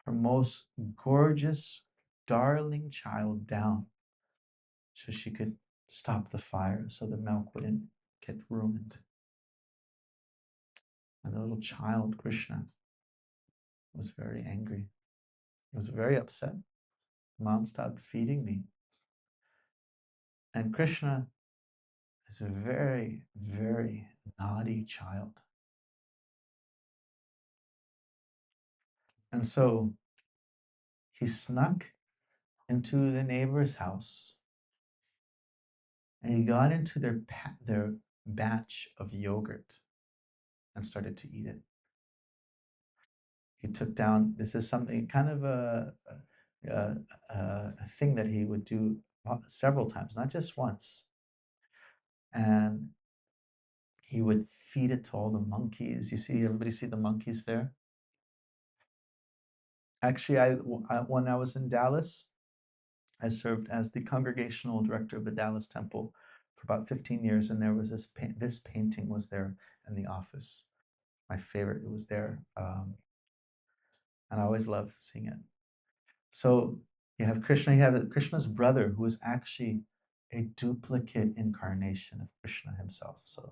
[SPEAKER 1] her most gorgeous, darling child down so she could stop the fire so the milk wouldn't get ruined. And the little child, Krishna, was very angry. He was very upset. Mom stopped feeding me. And Krishna is a very, very naughty child. And so he snuck into the neighbor's house and he got into their batch of yogurt and started to eat it. He took down, this is something kind of a thing that he would do several times, not just once. And he would feed it to all the monkeys. You see, everybody see the monkeys there? Actually, when I was in Dallas, I served as the congregational director of the Dallas Temple for about 15 years, and there was this painting was there in the office. My favorite, it was there, and I always love seeing it. So you have Krishna, you have Krishna's brother, who is actually a duplicate incarnation of Krishna himself. So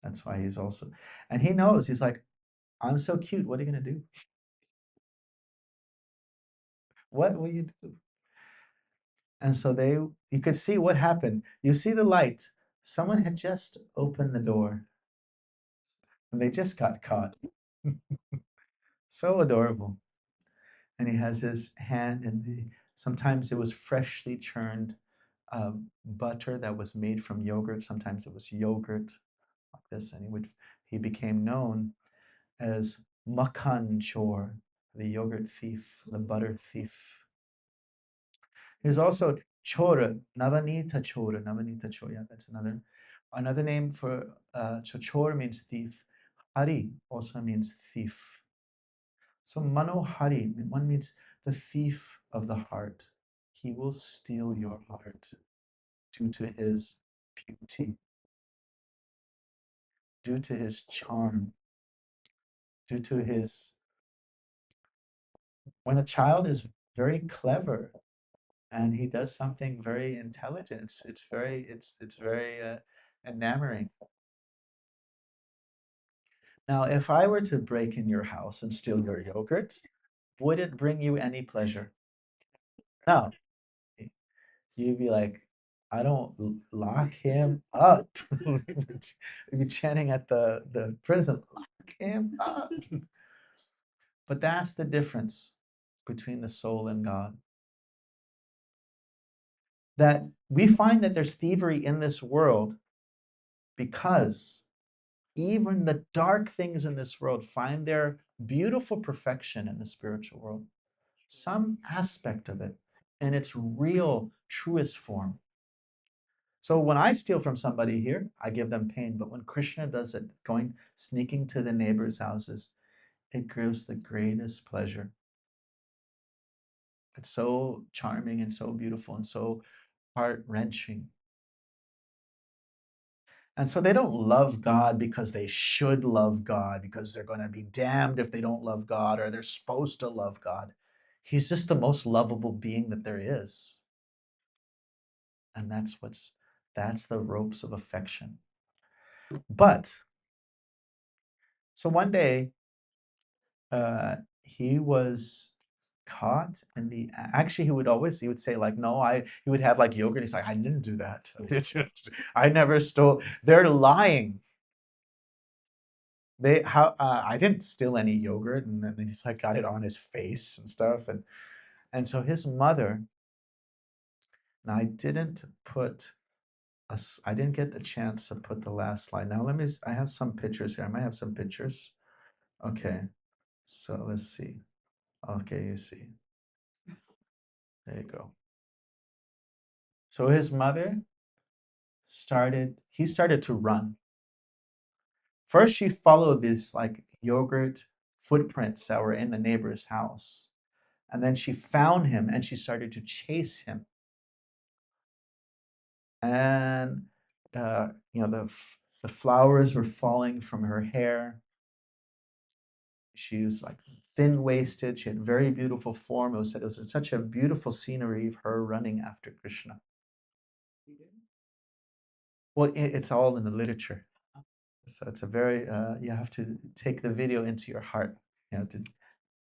[SPEAKER 1] that's why he's also, and he knows, he's like, I'm so cute. What are you going to do? What will you do? And so you could see what happened. You see the light. Someone had just opened the door and they just got caught. So adorable. And he has his hand in sometimes it was freshly churned butter that was made from yogurt. Sometimes it was yogurt like this. And he became known as Makhan Chor, the yogurt thief, the butter thief. There's also Chora, Navanita Chora, Navanita Chora. Yeah, that's another name for Chor means thief. Hari also means thief. So Manohari, one means the thief of the heart. He will steal your heart due to his beauty, due to his charm, due to his. When a child is very clever and he does something very intelligent, it's very enamoring. Now, if I were to break in your house and steal your yogurt, would it bring you any pleasure? No. You'd be like, I don't lock him up. You'd be chanting at the prison, lock him up. But that's the difference between the soul and God. that we find that there's thievery in this world because even the dark things in this world find their beautiful perfection in the spiritual world, some aspect of it in its real, truest form. So when I steal from somebody here, I give them pain. But when Krishna does it, going sneaking to the neighbors' houses, it gives the greatest pleasure. It's so charming and so beautiful and so heart-wrenching. And so they don't love God because they should love God, because they're going to be damned if they don't love God, or they're supposed to love God. He's just the most lovable being that there is. And that's the ropes of affection. But so one day, he was caught in the actually he would say like, no, he would have like yogurt. He's like, I didn't do that. I never stole. They're lying. I didn't steal any yogurt. And then he's like got it on his face and stuff. And so his mother, now I didn't get the chance to put the last slide. Now I have some pictures here. I might have some pictures. Okay, so let's see. Okay, you see. There you go. So his mother he started to run. First, she followed these like yogurt footprints that were in the neighbor's house. And then she found him and she started to chase him. And the flowers were falling from her hair. She was like thin waisted. She had very beautiful form. It was such a beautiful scenery of her running after Krishna. Well, it's all in the literature. So it's a very, you have to take the video into your heart, to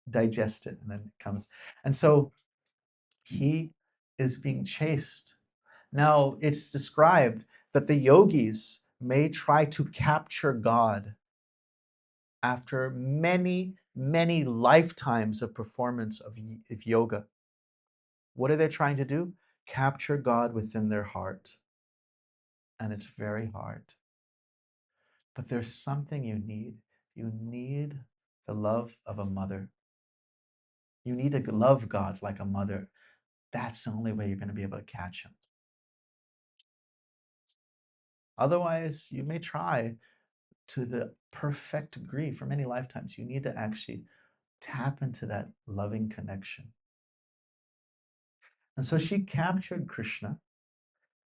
[SPEAKER 1] digest it, and then it comes. And so he is being chased. Now, it's described that the yogis may try to capture God after many, many lifetimes of performance of yoga. What are they trying to do? Capture God within their heart. And it's very hard. But there's something you need. You need the love of a mother. You need to love God like a mother. That's the only way you're going to be able to catch him. Otherwise, you may try to the perfect degree for many lifetimes. You need to actually tap into that loving connection. And so she captured Krishna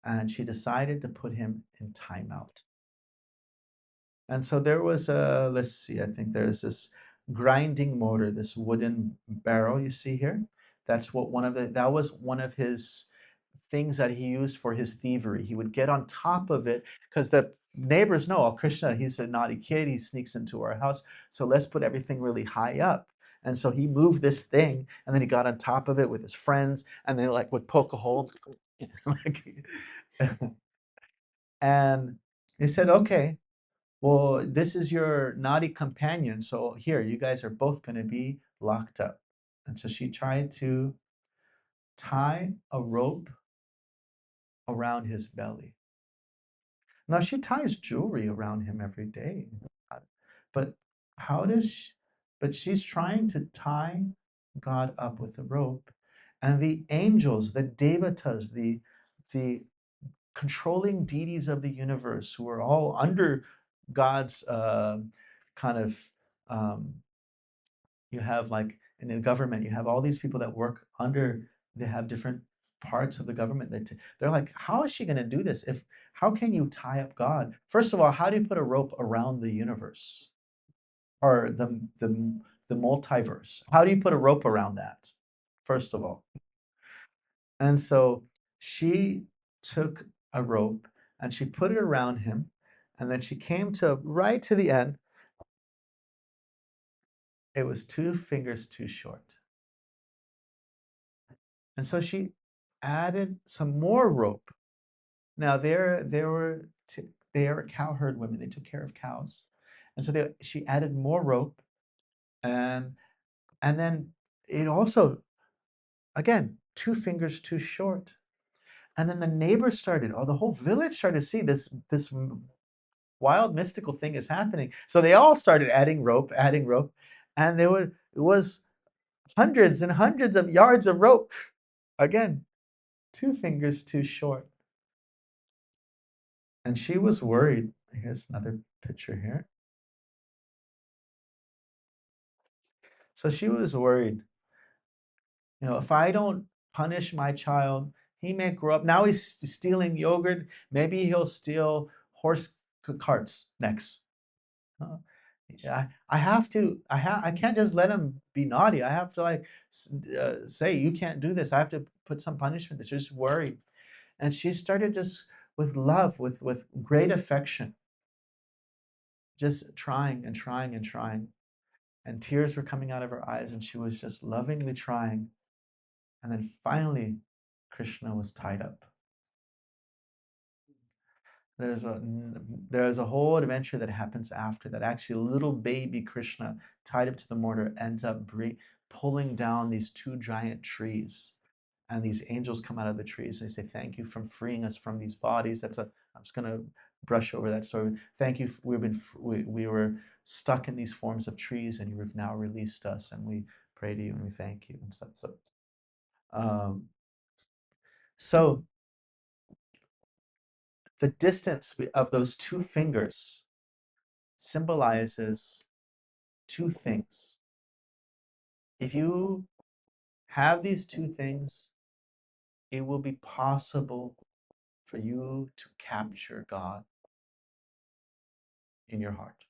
[SPEAKER 1] and she decided to put him in timeout. And so there was let's see, I think there's this grinding mortar, this wooden barrel you see here. That was one of his things that he used for his thievery. He would get on top of it because the neighbors know, oh, Krishna, he's a naughty kid. He sneaks into our house. So let's put everything really high up. And so he moved this thing and then he got on top of it with his friends and they like would poke a hole. And he said, okay, well, this is your naughty companion. So here, you guys are both going to be locked up. And so she tried to tie a rope around his belly. Now she ties jewelry around him every day. But how does she, but she's trying to tie God up with a rope. And the angels, the devatas, the controlling deities of the universe who are all under God's kind of um, you have like in the government, you have all these people that work under, they have different parts of the government they're like, how is she going to do this? If how can you tie up God? First of all, how do you put a rope around the universe or the multiverse? How do you put a rope around that? First of all. And so she took a rope and she put it around him, and then she came to right to the end. It was 2 fingers too short. And so she added some more rope. Now they were cowherd women. They took care of cows, and so she added more rope, and then it also again 2 fingers too short. And then the neighbors started, or the whole village started to see this wild mystical thing is happening. So they all started adding rope, and it was hundreds and hundreds of yards of rope. Again, 2 fingers too short. And she was worried. Here's another picture here. So she was worried. If I don't punish my child, he may grow up. Now he's stealing yogurt. Maybe he'll steal horse carts next. Uh, I have to. I can't just let him be naughty. I have to say you can't do this. I have to put some punishment. She's just worried, and she started just with love, with great affection, just trying and trying and trying, and tears were coming out of her eyes, and she was just lovingly trying, and then finally, Krishna was tied up. There's a whole adventure that happens after that. Actually, a little baby Krishna tied up to the mortar ends up pulling down these 2 giant trees, and these angels come out of the trees. They say, "Thank you for freeing us from these bodies." I'm just gonna brush over that story. Thank you. We were stuck in these forms of trees, and you have now released us, and we pray to you and we thank you and stuff. Um, so the distance of those 2 fingers symbolizes 2 things. If you have these 2 things, it will be possible for you to capture God in your heart.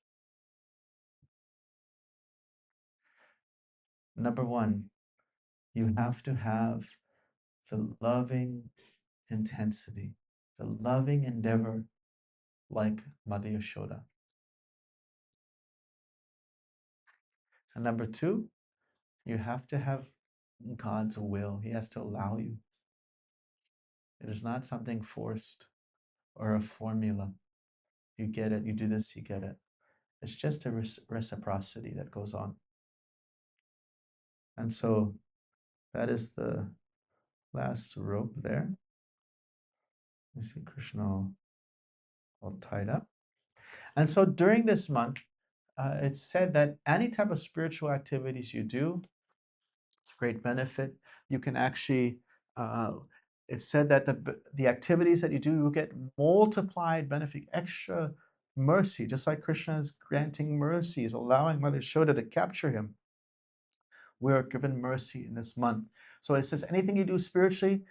[SPEAKER 1] Number 1, you have to have the loving intensity, the loving endeavor like Mother Yashoda. And number 2, you have to have God's will. He has to allow you. It is not something forced or a formula. You get it, you do this, you get it. It's just a reciprocity that goes on. And so that is the last rope there. You see Krishna all tied up. And so during this month, it's said that any type of spiritual activities you do, it's a great benefit. You can actually, it's said that the activities that you do, you get multiplied benefit, extra mercy, just like Krishna is granting mercies, allowing Mother Shoda to capture him. We are given mercy in this month. So it says anything you do spiritually,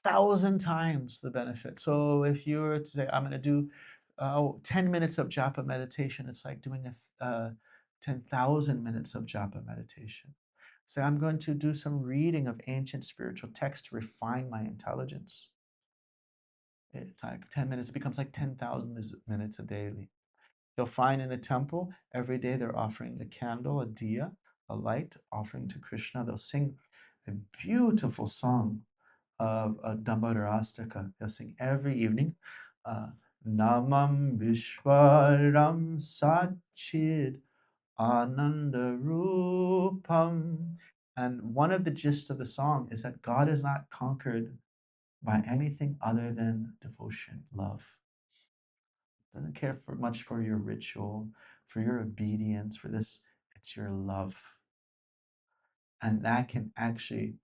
[SPEAKER 1] 1,000 times the benefit. So if you were to say, I'm going to do 10 minutes of japa meditation, it's like doing 10,000 minutes of japa meditation. Say, I'm going to do some reading of ancient spiritual texts to refine my intelligence. It's like 10 minutes, it becomes like 10,000 minutes a daily. You'll find in the temple, every day they're offering a candle, a diya, a light, offering to Krishna. They'll sing a beautiful song of Damodara-astaka. They'll sing every evening. Namam Vishwaram Sachid Ananda Rupam. And one of the gist of the song is that God is not conquered by anything other than devotion, love. Doesn't care much for your ritual, for your obedience, for this. It's your love. And that can actually,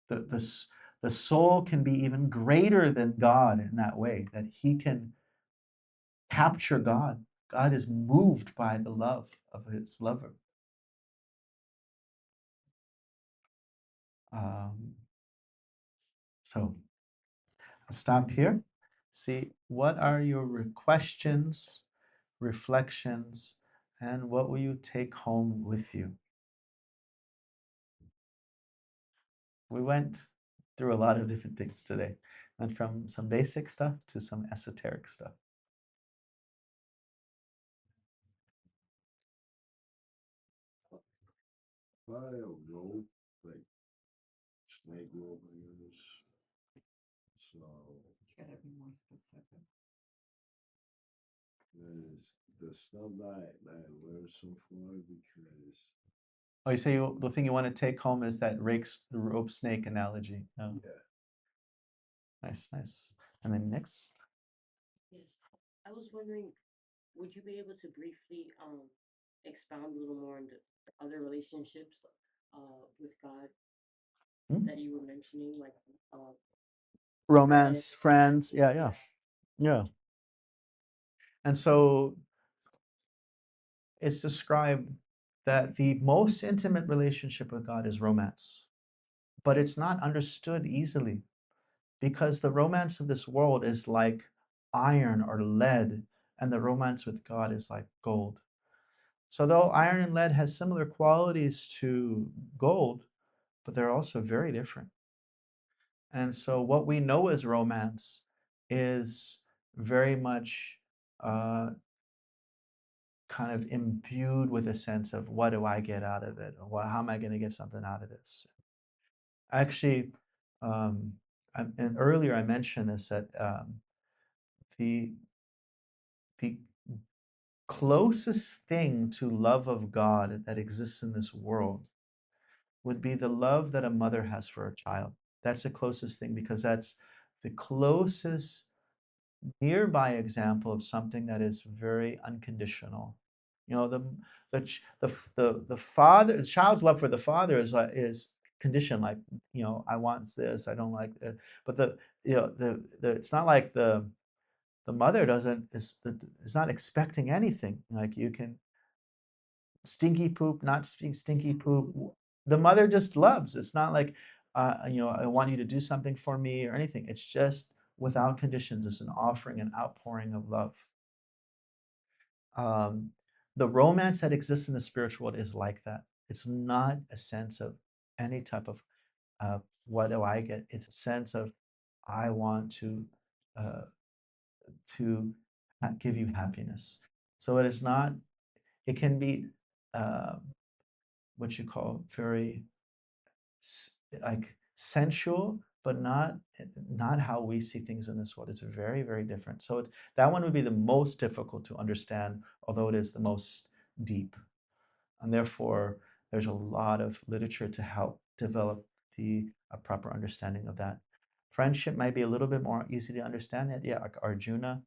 [SPEAKER 1] the soul can be even greater than God in that way, that he can capture God. God is moved by the love of his lover. So I'll stop here. See, what are your questions, reflections, and what will you take home with you? We went through a lot of different things today, and from some basic stuff to some esoteric stuff.
[SPEAKER 3] Probably a rope, like snake rope, I guess. So,
[SPEAKER 2] Gotta be more specific.
[SPEAKER 3] there's the stuff that I learned so far because
[SPEAKER 1] Oh, you say the thing you want to take home is that the rope snake analogy. Oh.
[SPEAKER 3] yeah,
[SPEAKER 1] Nice, nice. And then next.
[SPEAKER 4] Yes. I was wondering, would you be able to briefly expound a little more on the other relationships with God
[SPEAKER 1] Hmm?
[SPEAKER 4] that you were mentioning, like
[SPEAKER 1] Romance, friends. Yeah, yeah, yeah. And so it's described that the most intimate relationship with God is romance, but it's not understood easily because the romance of this world is like iron or lead, and the romance with God is like gold. So though iron and lead has similar qualities to gold, but they're also very different. And so what we know as romance is very much uh, kind of imbued with a sense of what do I get out of it? Or how am I going to get something out of this? Actually, um, and earlier I mentioned this that the the closest thing to love of God that exists in this world would be the love that a mother has for a child. That's the closest thing because that's the closest nearby example of something that is very unconditional. You know, the father, the child's love for the father is conditioned, like, you know, I want this, I don't like it. But the you know the it's not like the mother doesn't is not expecting anything. Like you can stinky poop, not stinky poop. The mother just loves. It's not like, you know, I want you to do something for me or anything. It's just without conditions. It's an offering, an outpouring of love. Um, the romance that exists in the spiritual world is like that. It's not a sense of any type of what do I get. It's a sense of I want uh, to give you happiness. So it is not. It can be uh, what you call very like sensual, but not how we see things in this world. It's very, very different. So that one would be the most difficult to understand, although it is the most deep. And therefore, there's a lot of literature to help develop a proper understanding of that. Friendship might be a little bit more easy to understand it. Yeah, like Arjuna,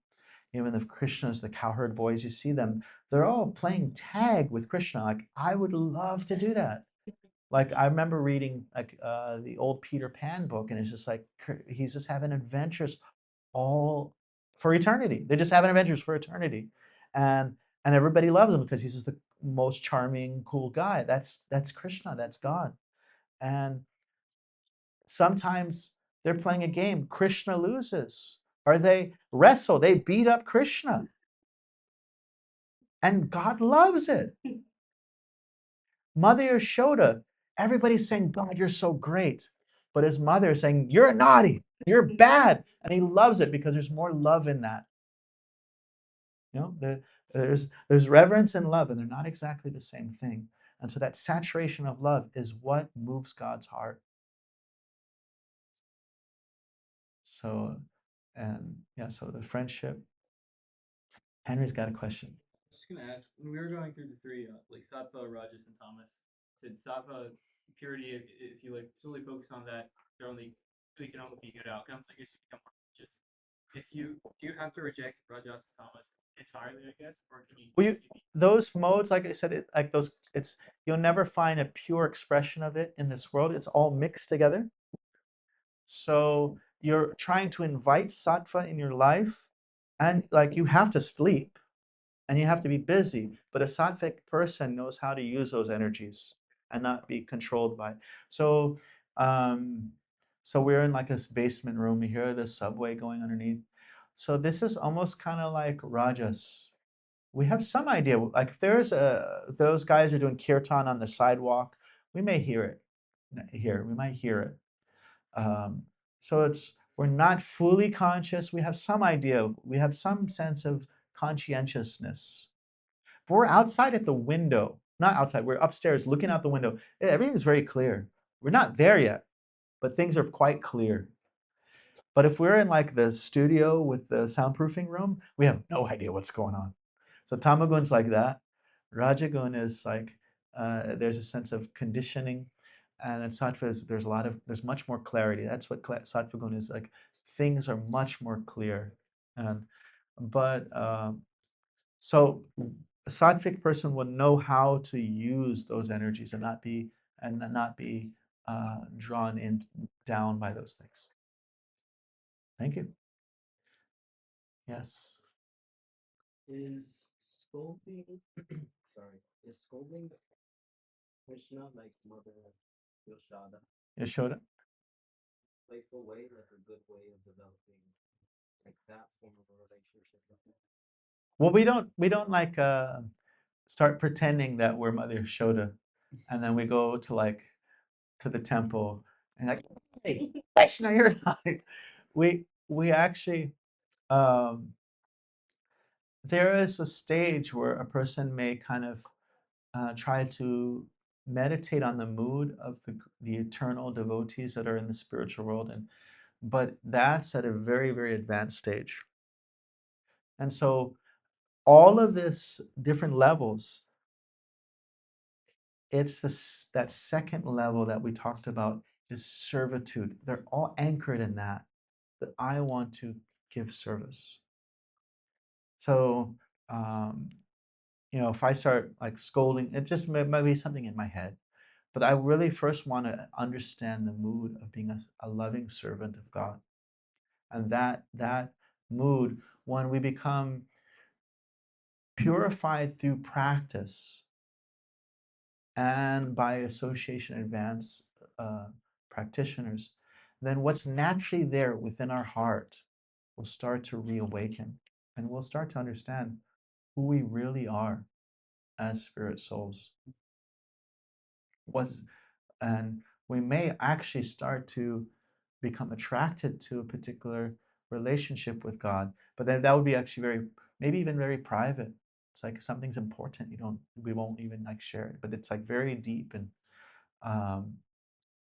[SPEAKER 1] even the Krishnas, the cowherd boys, you see them, they're all playing tag with Krishna. Like, I would love to do that. Like I remember reading like the old Peter Pan book, and it's just like he's just having adventures all for eternity. They're just having adventures for eternity, and everybody loves him because he's just the most charming, cool guy. That's Krishna. That's God. And sometimes they're playing a game. Krishna loses, or they wrestle. They beat up Krishna, and God loves it. Mother Yashoda, everybody's saying, God, you're so great. But his mother is saying, you're naughty, you're bad. And he loves it because there's more love in that. You know, there's reverence and love, and they're not exactly the same thing. And so that saturation of love is what moves God's heart. So, and yeah, so the friendship. Henry's got a question.
[SPEAKER 5] Just gonna ask, when we were going through the three, like Sattva, Rajas, and Tamas, said Sattva purity. If you like solely focus on that, there only really can only be good outcomes. I guess you become more righteous. If you do you have to reject Rajas and Tamas entirely, I guess, or can you?
[SPEAKER 1] Well, those modes, like I said, like those, it's you'll never find a pure expression of it in this world. It's all mixed together. So you're trying to invite sattva in your life, and like you have to sleep and you have to be busy. But a sattvic person knows how to use those energies and not be controlled by. So, um, so we're in like this basement room. We hear the subway going underneath. So this is almost kind of like rajas. We have some idea. Like if there's those guys are doing kirtan on the sidewalk, we may hear it. Here, we might hear it. Um, so we're not fully conscious. We have some idea. We have some sense of conscientiousness. But we're outside at the window, not outside. We're upstairs looking out the window. Everything's very clear. We're not there yet, but things are quite clear. But if we're in like the studio with the soundproofing room, we have no idea what's going on. So Tamagun's like that. Rajagun is like there's a sense of conditioning, and then Sattva is there's much more clarity. That's what Sattva Gun is like, things are much more clear. But so a sattvic person would know how to use those energies and not be drawn in down by those things. Thank you. Yes.
[SPEAKER 6] Is scolding, sorry, is scolding Krishna like Mother Yashoda?
[SPEAKER 1] Yashoda?
[SPEAKER 6] Playful way, like a good way of developing like that form of a relationship with him?
[SPEAKER 1] Well, we don't like start pretending that we're Mother Yashoda, and then we go to like to the temple and like, hey, Krishna, you're not. We actually there is a stage where a person may kind of try to meditate on the mood of the eternal devotees that are in the spiritual world, but that's at a very, very advanced stage. And so all of this different levels, it's that second level that we talked about is servitude. They're all anchored in that I want to give service. So, if I start like scolding, it just might be something in my head. But I really first want to understand the mood of being a loving servant of God. And that mood, when we become purified through practice and by association advanced practitioners, then what's naturally there within our heart will start to reawaken, and we'll start to understand who we really are as spirit souls. And we may actually start to become attracted to a particular relationship with God, but then that would be actually maybe even very private. It's like something's important, we won't even like share it, but it's like very deep, and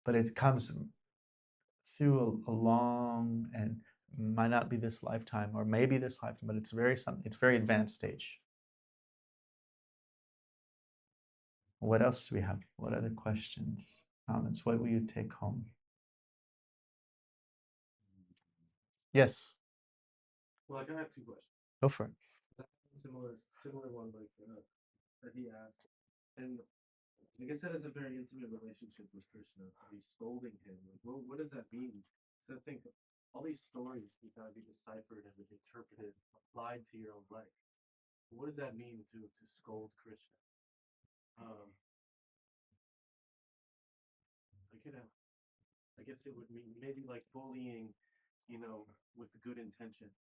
[SPEAKER 1] but it comes through a long, and might not be this lifetime or maybe this lifetime, but it's very advanced stage. What else do we have? What other questions, comments? What will you take home? Yes,
[SPEAKER 6] Well, I can have two questions.
[SPEAKER 1] go for it.
[SPEAKER 6] Similar one like that he asked, and like I said, it's a very intimate relationship with Krishna. To be scolding him, like, what does that mean? So I think all these stories can kind of be deciphered and interpreted, applied to your own life. What does that mean to scold Krishna? I guess it would mean maybe like bullying, with good intention.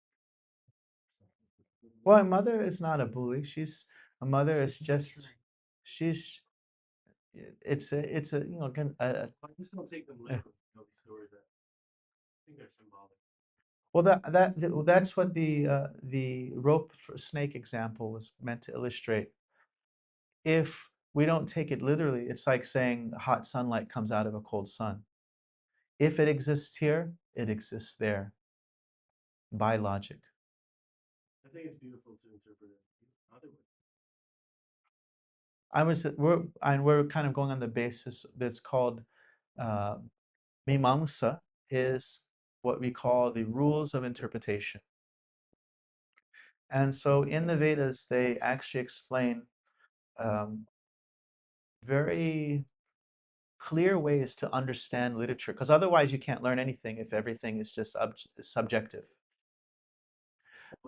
[SPEAKER 1] Well, a mother is not a bully. A mother is just, she's, it's a, again,
[SPEAKER 6] I just don't take them literally. These stories that I think they're symbolic.
[SPEAKER 1] well, that's what the rope for snake example was meant to illustrate. If we don't take it literally, it's like saying hot sunlight comes out of a cold sun. If it exists here, it exists there, by logic.
[SPEAKER 6] I think it's beautiful to interpret it other way.
[SPEAKER 1] We're kind of going on the basis that's called Mimamsa, is what we call the rules of interpretation. And so in the Vedas, they actually explain very clear ways to understand literature, because otherwise you can't learn anything if everything is just subjective.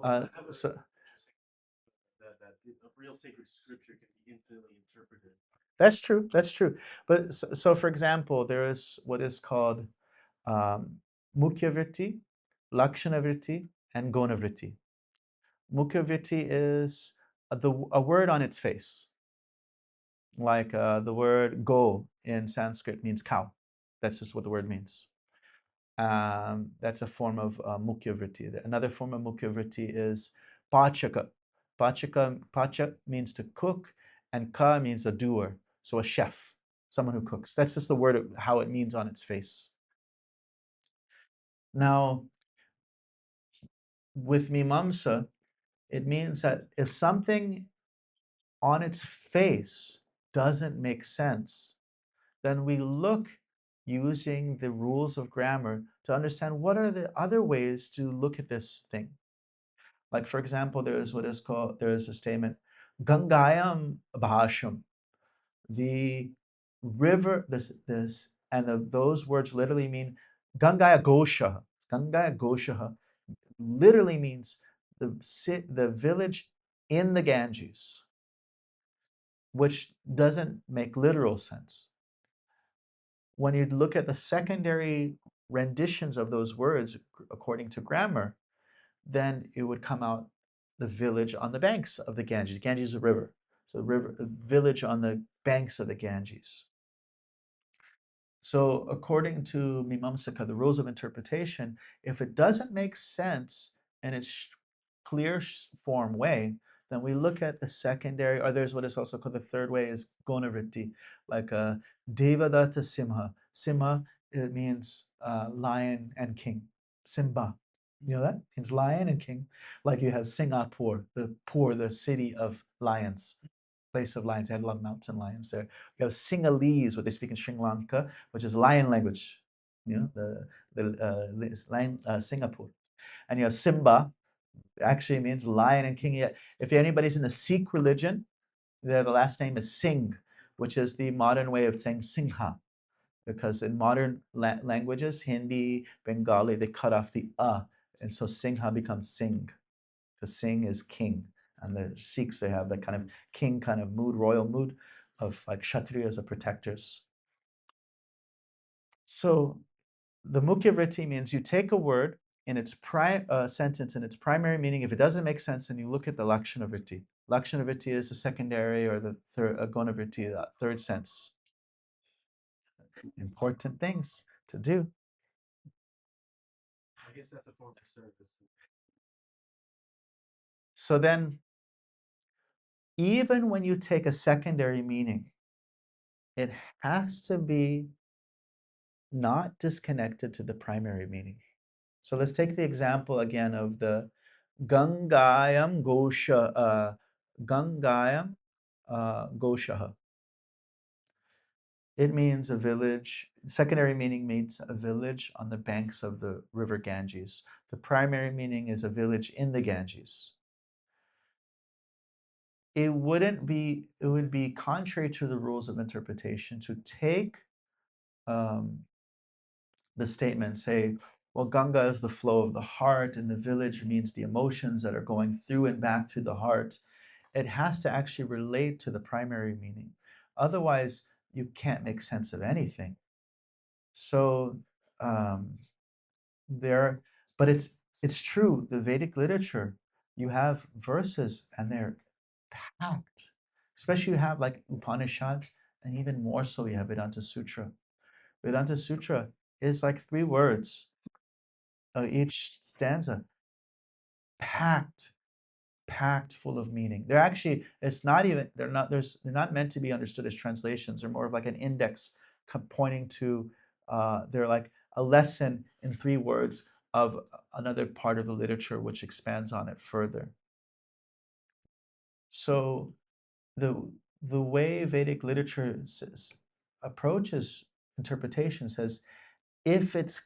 [SPEAKER 1] So
[SPEAKER 6] that a real sacred scripture can be infinitely interpreted.
[SPEAKER 1] that's true. That's true. But so for example, there is what is called Mukhya Vritti, Lakshana Vritti, and Guna Vritti. Mukhya Vritti is a word on its face. Like the word go in Sanskrit means cow. That's just what the word means. That's a form of Mukhya Vritti. Another form of Mukhya Vritti is Pachaka. Pacha means to cook, and ka means a doer, so a chef, someone who cooks. That's just the word, how it means on its face. Now, with Mimamsa, it means that if something on its face doesn't make sense, then we look using the rules of grammar to understand what are the other ways to look at this thing. Like, for example, there is a statement, Gangayam Bhasham, the river, those words literally mean Gangaya Gosha. Gangaya Gosha literally means the village in the Ganges, which doesn't make literal sense. When you look at the secondary renditions of those words according to grammar, then it would come out the village on the banks of the Ganges. Ganges is a river. So a village on the banks of the Ganges. So according to Mimamsaka, the rules of interpretation, if it doesn't make sense in its clear form way, then we look at the secondary, or there's what is also called the third way is gonavritti, like Devadatta Simha. Simha, it means lion and king. Simba, you know that? It means lion and king. Like you have Singapore, the city of lions, place of lions. They had a lot of mountain lions there. You have Sinhalese, what they speak in Sri Lanka, which is lion language. You know, lion, Singapore. And you have Simba, actually means lion and king. Yet, if anybody's in the Sikh religion, the last name is Singh, which is the modern way of saying Singha. Because in modern languages, Hindi, Bengali, they cut off the and so Singha becomes Singh, because Singh is king. And the Sikhs, they have that kind of king kind of mood, royal mood of like Kshatriyas are protectors. So the Mukhya Vritti means you take a word in its sentence in its primary meaning. If it doesn't make sense, then you look at the Lakshana Vritti. Lakshana Vritti is the secondary, or the third, Guna Vritti, the third sense. Important things to do.
[SPEAKER 6] I guess that's a form of service.
[SPEAKER 1] So then, even when you take a secondary meaning, it has to be not disconnected to the primary meaning. So let's take the example again of the Gangayam Goshaha. It means a village. Secondary meaning means a village on the banks of the river Ganges. The primary meaning is a village in the Ganges. It would be contrary to the rules of interpretation to take the statement, say, well, Ganga is the flow of the heart, and the village means the emotions that are going through and back through the heart. It has to actually relate to the primary meaning. Otherwise, you can't make sense of anything. So but it's true. The Vedic literature, you have verses, and they're packed. Especially you have like Upanishads, and even more so, you have Vedanta Sutra. Vedanta Sutra is like 3 words each stanza, packed full of meaning. They're actually, they're not meant to be understood as translations. They're more of like an index pointing to, they're like a lesson in 3 words of another part of the literature which expands on it further. So the way Vedic literature approaches interpretation says, if it's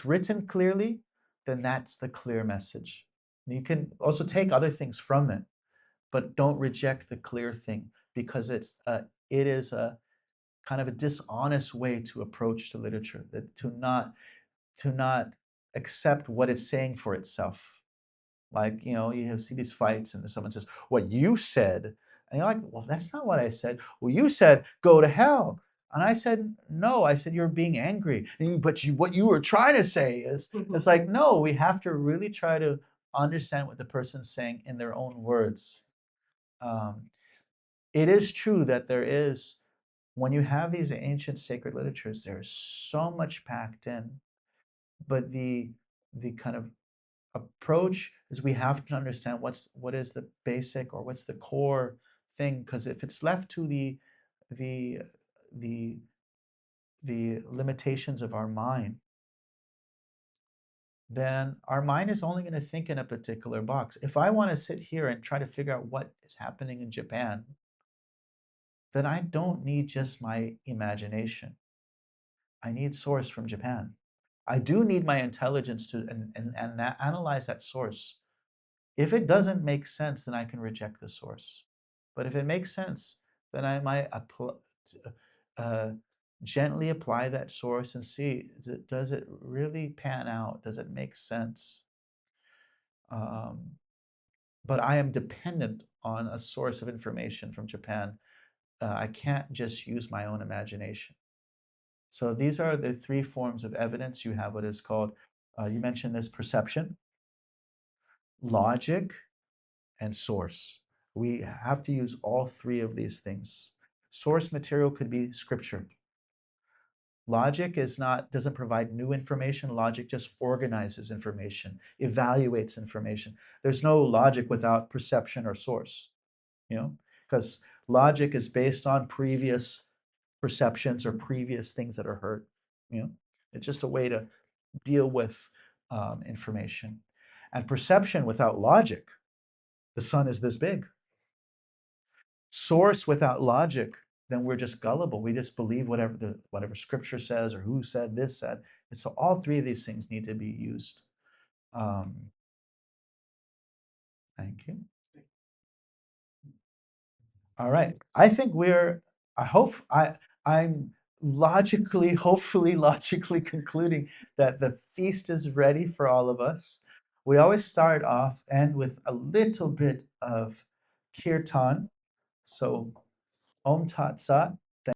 [SPEAKER 1] written clearly, then that's the clear message. You can also take other things from it, but don't reject the clear thing, because it is a kind of a dishonest way to approach the literature, that to not accept what it's saying for itself. Like, you see these fights and someone says, what you said, and you're like, well, that's not what I said. Well, you said go to hell. And I said, no, I said, you're being angry. But what you were trying to say is, it's like, no, we have to really try to understand what the person's saying in their own words. It is true that when you have these ancient sacred literatures, there's so much packed in, but the kind of approach is we have to understand what is the basic, or what's the core thing, because if it's left to the the limitations of our mind, then our mind is only going to think in a particular box. If I want to sit here and try to figure out what is happening in Japan, then I don't need just my imagination. I need source from Japan. I do need my intelligence to analyze that source. If it doesn't make sense, then I can reject the source. But if it makes sense, then I might gently apply that source and see, does it really pan out? Does it make sense? But I am dependent on a source of information from Japan. I can't just use my own imagination. So these are the three forms of evidence. You have what is called, you mentioned this, perception, logic, and source. We have to use all three of these things. Source material could be scripture. Logic doesn't provide new information. Logic just organizes information, evaluates information. There's no logic without perception or source, because logic is based on previous perceptions or previous things that are heard. It's just a way to deal with information. And perception without logic, the sun is this big. Source without logic, then we're just gullible. We just believe whatever scripture says or who said this said. And so all three of these things need to be used. Thank you. All right. I think I'm hopefully logically concluding that the feast is ready for all of us. We always start off and with a little bit of kirtan. So Om Tat Sat.